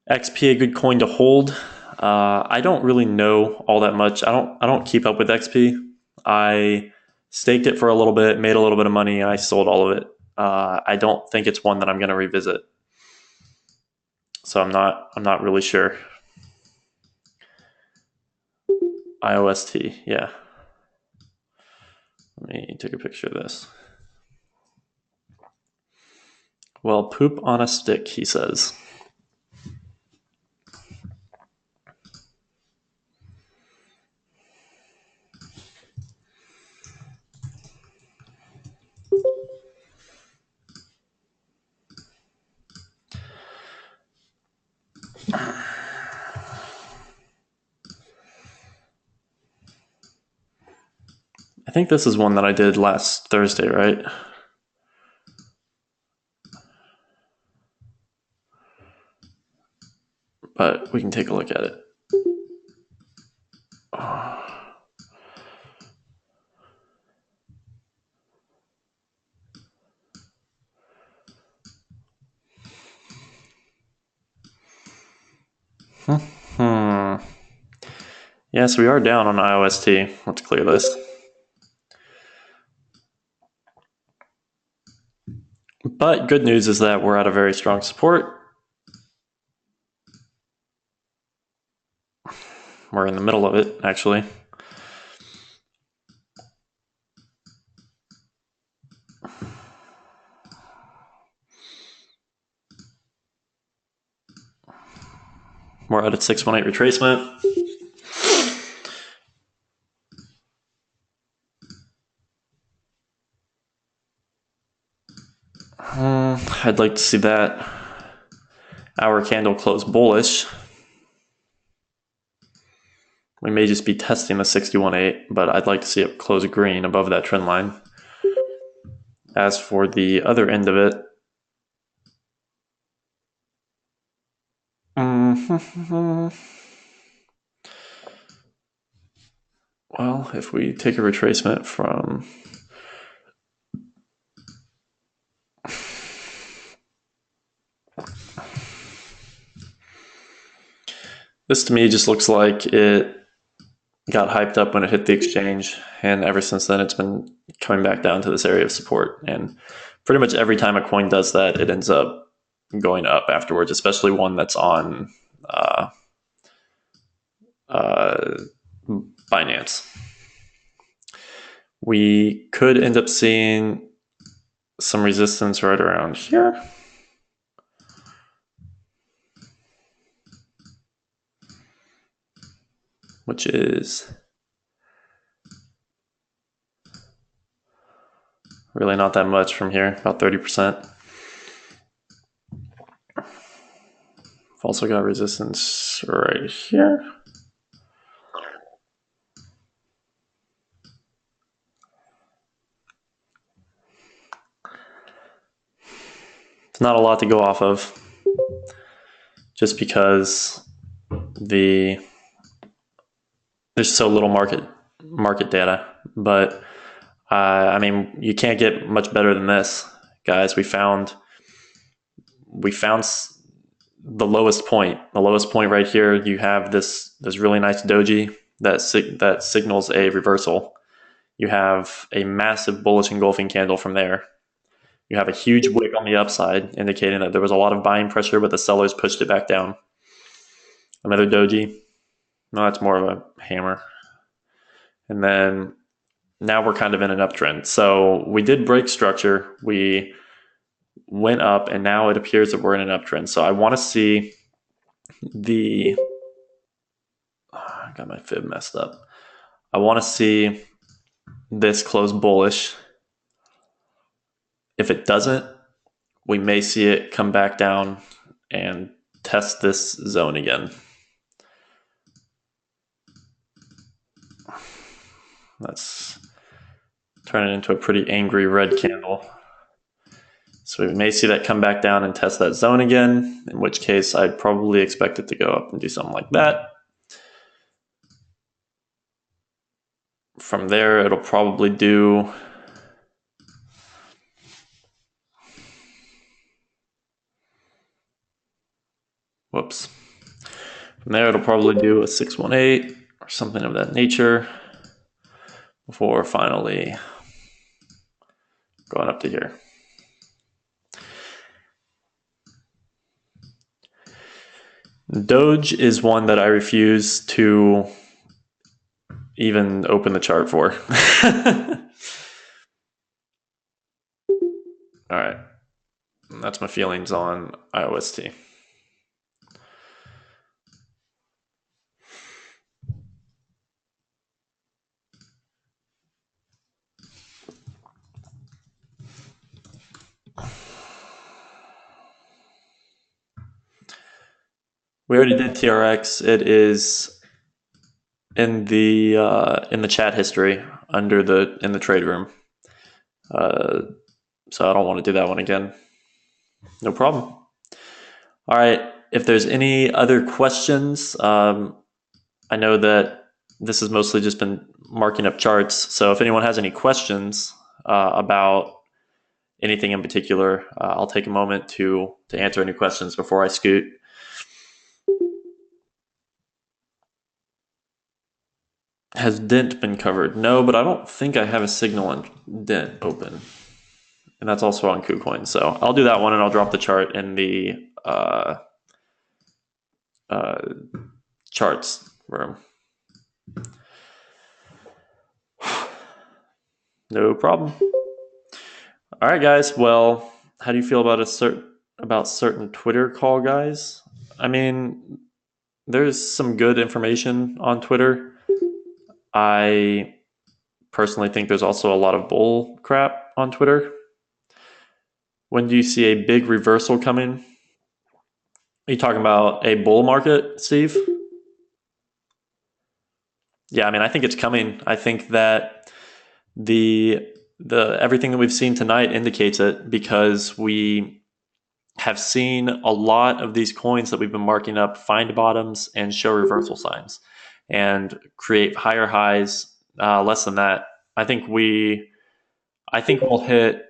XP, a good coin to hold. I don't really know all that much. I don't keep up with XP. I staked it for a little bit, made a little bit of money. I sold all of it. I don't think it's one that I'm going to revisit. So I'm not really sure. IOST, yeah. Let me take a picture of this. Well, poop on a stick, he says. I think this is one that I did last Thursday, right? But we can take a look at it. Yes, we are down on IOST. Let's clear this. But good news is that we're at a very strong support. We're in the middle of it, actually. We're at a 618 retracement. I'd like to see that hour candle close bullish. We may just be testing the 61.8, but I'd like to see it close green above that trend line. As for the other end of it, well, if we take a retracement from this, to me just looks like it got hyped up when it hit the exchange, and ever since then it's been coming back down to this area of support. And pretty much every time a coin does that, it ends up going up afterwards, especially one that's on Binance. We could end up seeing some resistance right around here. which is really not that much from here, about 30%. I've also got resistance right here. It's not a lot to go off of, just because there's so little market data. But I mean, you can't get much better than this, guys. We found the lowest point. The lowest point right here. You have this really nice doji that signals a reversal. You have a massive bullish engulfing candle from there. You have a huge wick on the upside, indicating that there was a lot of buying pressure, but the sellers pushed it back down. Another doji. No, that's more of a hammer. And then now we're kind of in an uptrend. So we did break structure. We went up, and now it appears that we're in an uptrend. So I want to see I got my fib messed up. I want to see this close bullish. If it doesn't, we may see it come back down and test this zone again. Let's turn it into a pretty angry red candle. So we may see that come back down and test that zone again, in which case I'd probably expect it to go up and do something like that. From there, it'll probably do whoops. From there, it'll probably do a 618 or something of that nature before finally going up to here. Doge is one that I refuse to even open the chart for. All right. That's my feelings on IOST. We already did TRX. It is in the chat history in the trade room. So I don't want to do that one again. No problem. All right. If there's any other questions, I know that this has mostly just been marking up charts. So if anyone has any questions about anything in particular, I'll take a moment to answer any questions before I scoot. Has Dent been covered? No, but I don't think I have a signal on Dent open. And that's also on KuCoin. So I'll do that one, and I'll drop the chart in the charts room. No problem. All right, guys. Well, how do you feel about certain Twitter call guys? I mean, there's some good information on Twitter. I personally think there's also a lot of bull crap on Twitter. When do you see a big reversal coming? Are you talking about a bull market, Steve? Yeah, I mean, I think it's coming. I think that the everything that we've seen tonight indicates it, because we have seen a lot of these coins that we've been marking up find bottoms and show reversal signs and create higher highs. Less than that, I think we'll hit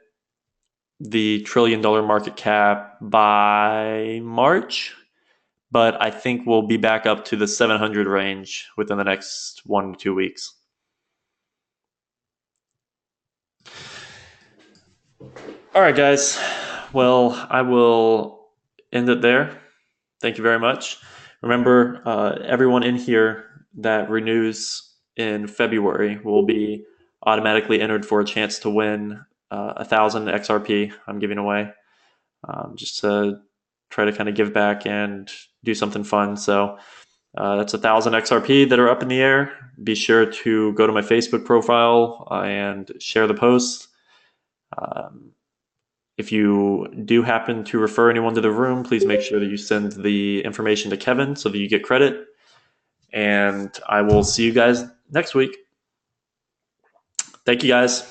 the $1 trillion market cap by March, but I think we'll be back up to the 700 range within the next 1 to 2 weeks. All right, guys. Well, I will end it there. Thank you very much. Remember, everyone in here that renews in February will be automatically entered for a chance to win 1,000 XRP I'm giving away, just to try to kind of give back and do something fun. So That's 1,000 XRP that are up in the air. Be sure to go to my Facebook profile and share the post. Um, if you do happen to refer anyone to the room, please make sure that you send the information to Kevin so that you get credit. And I will see you guys next week. Thank you, guys.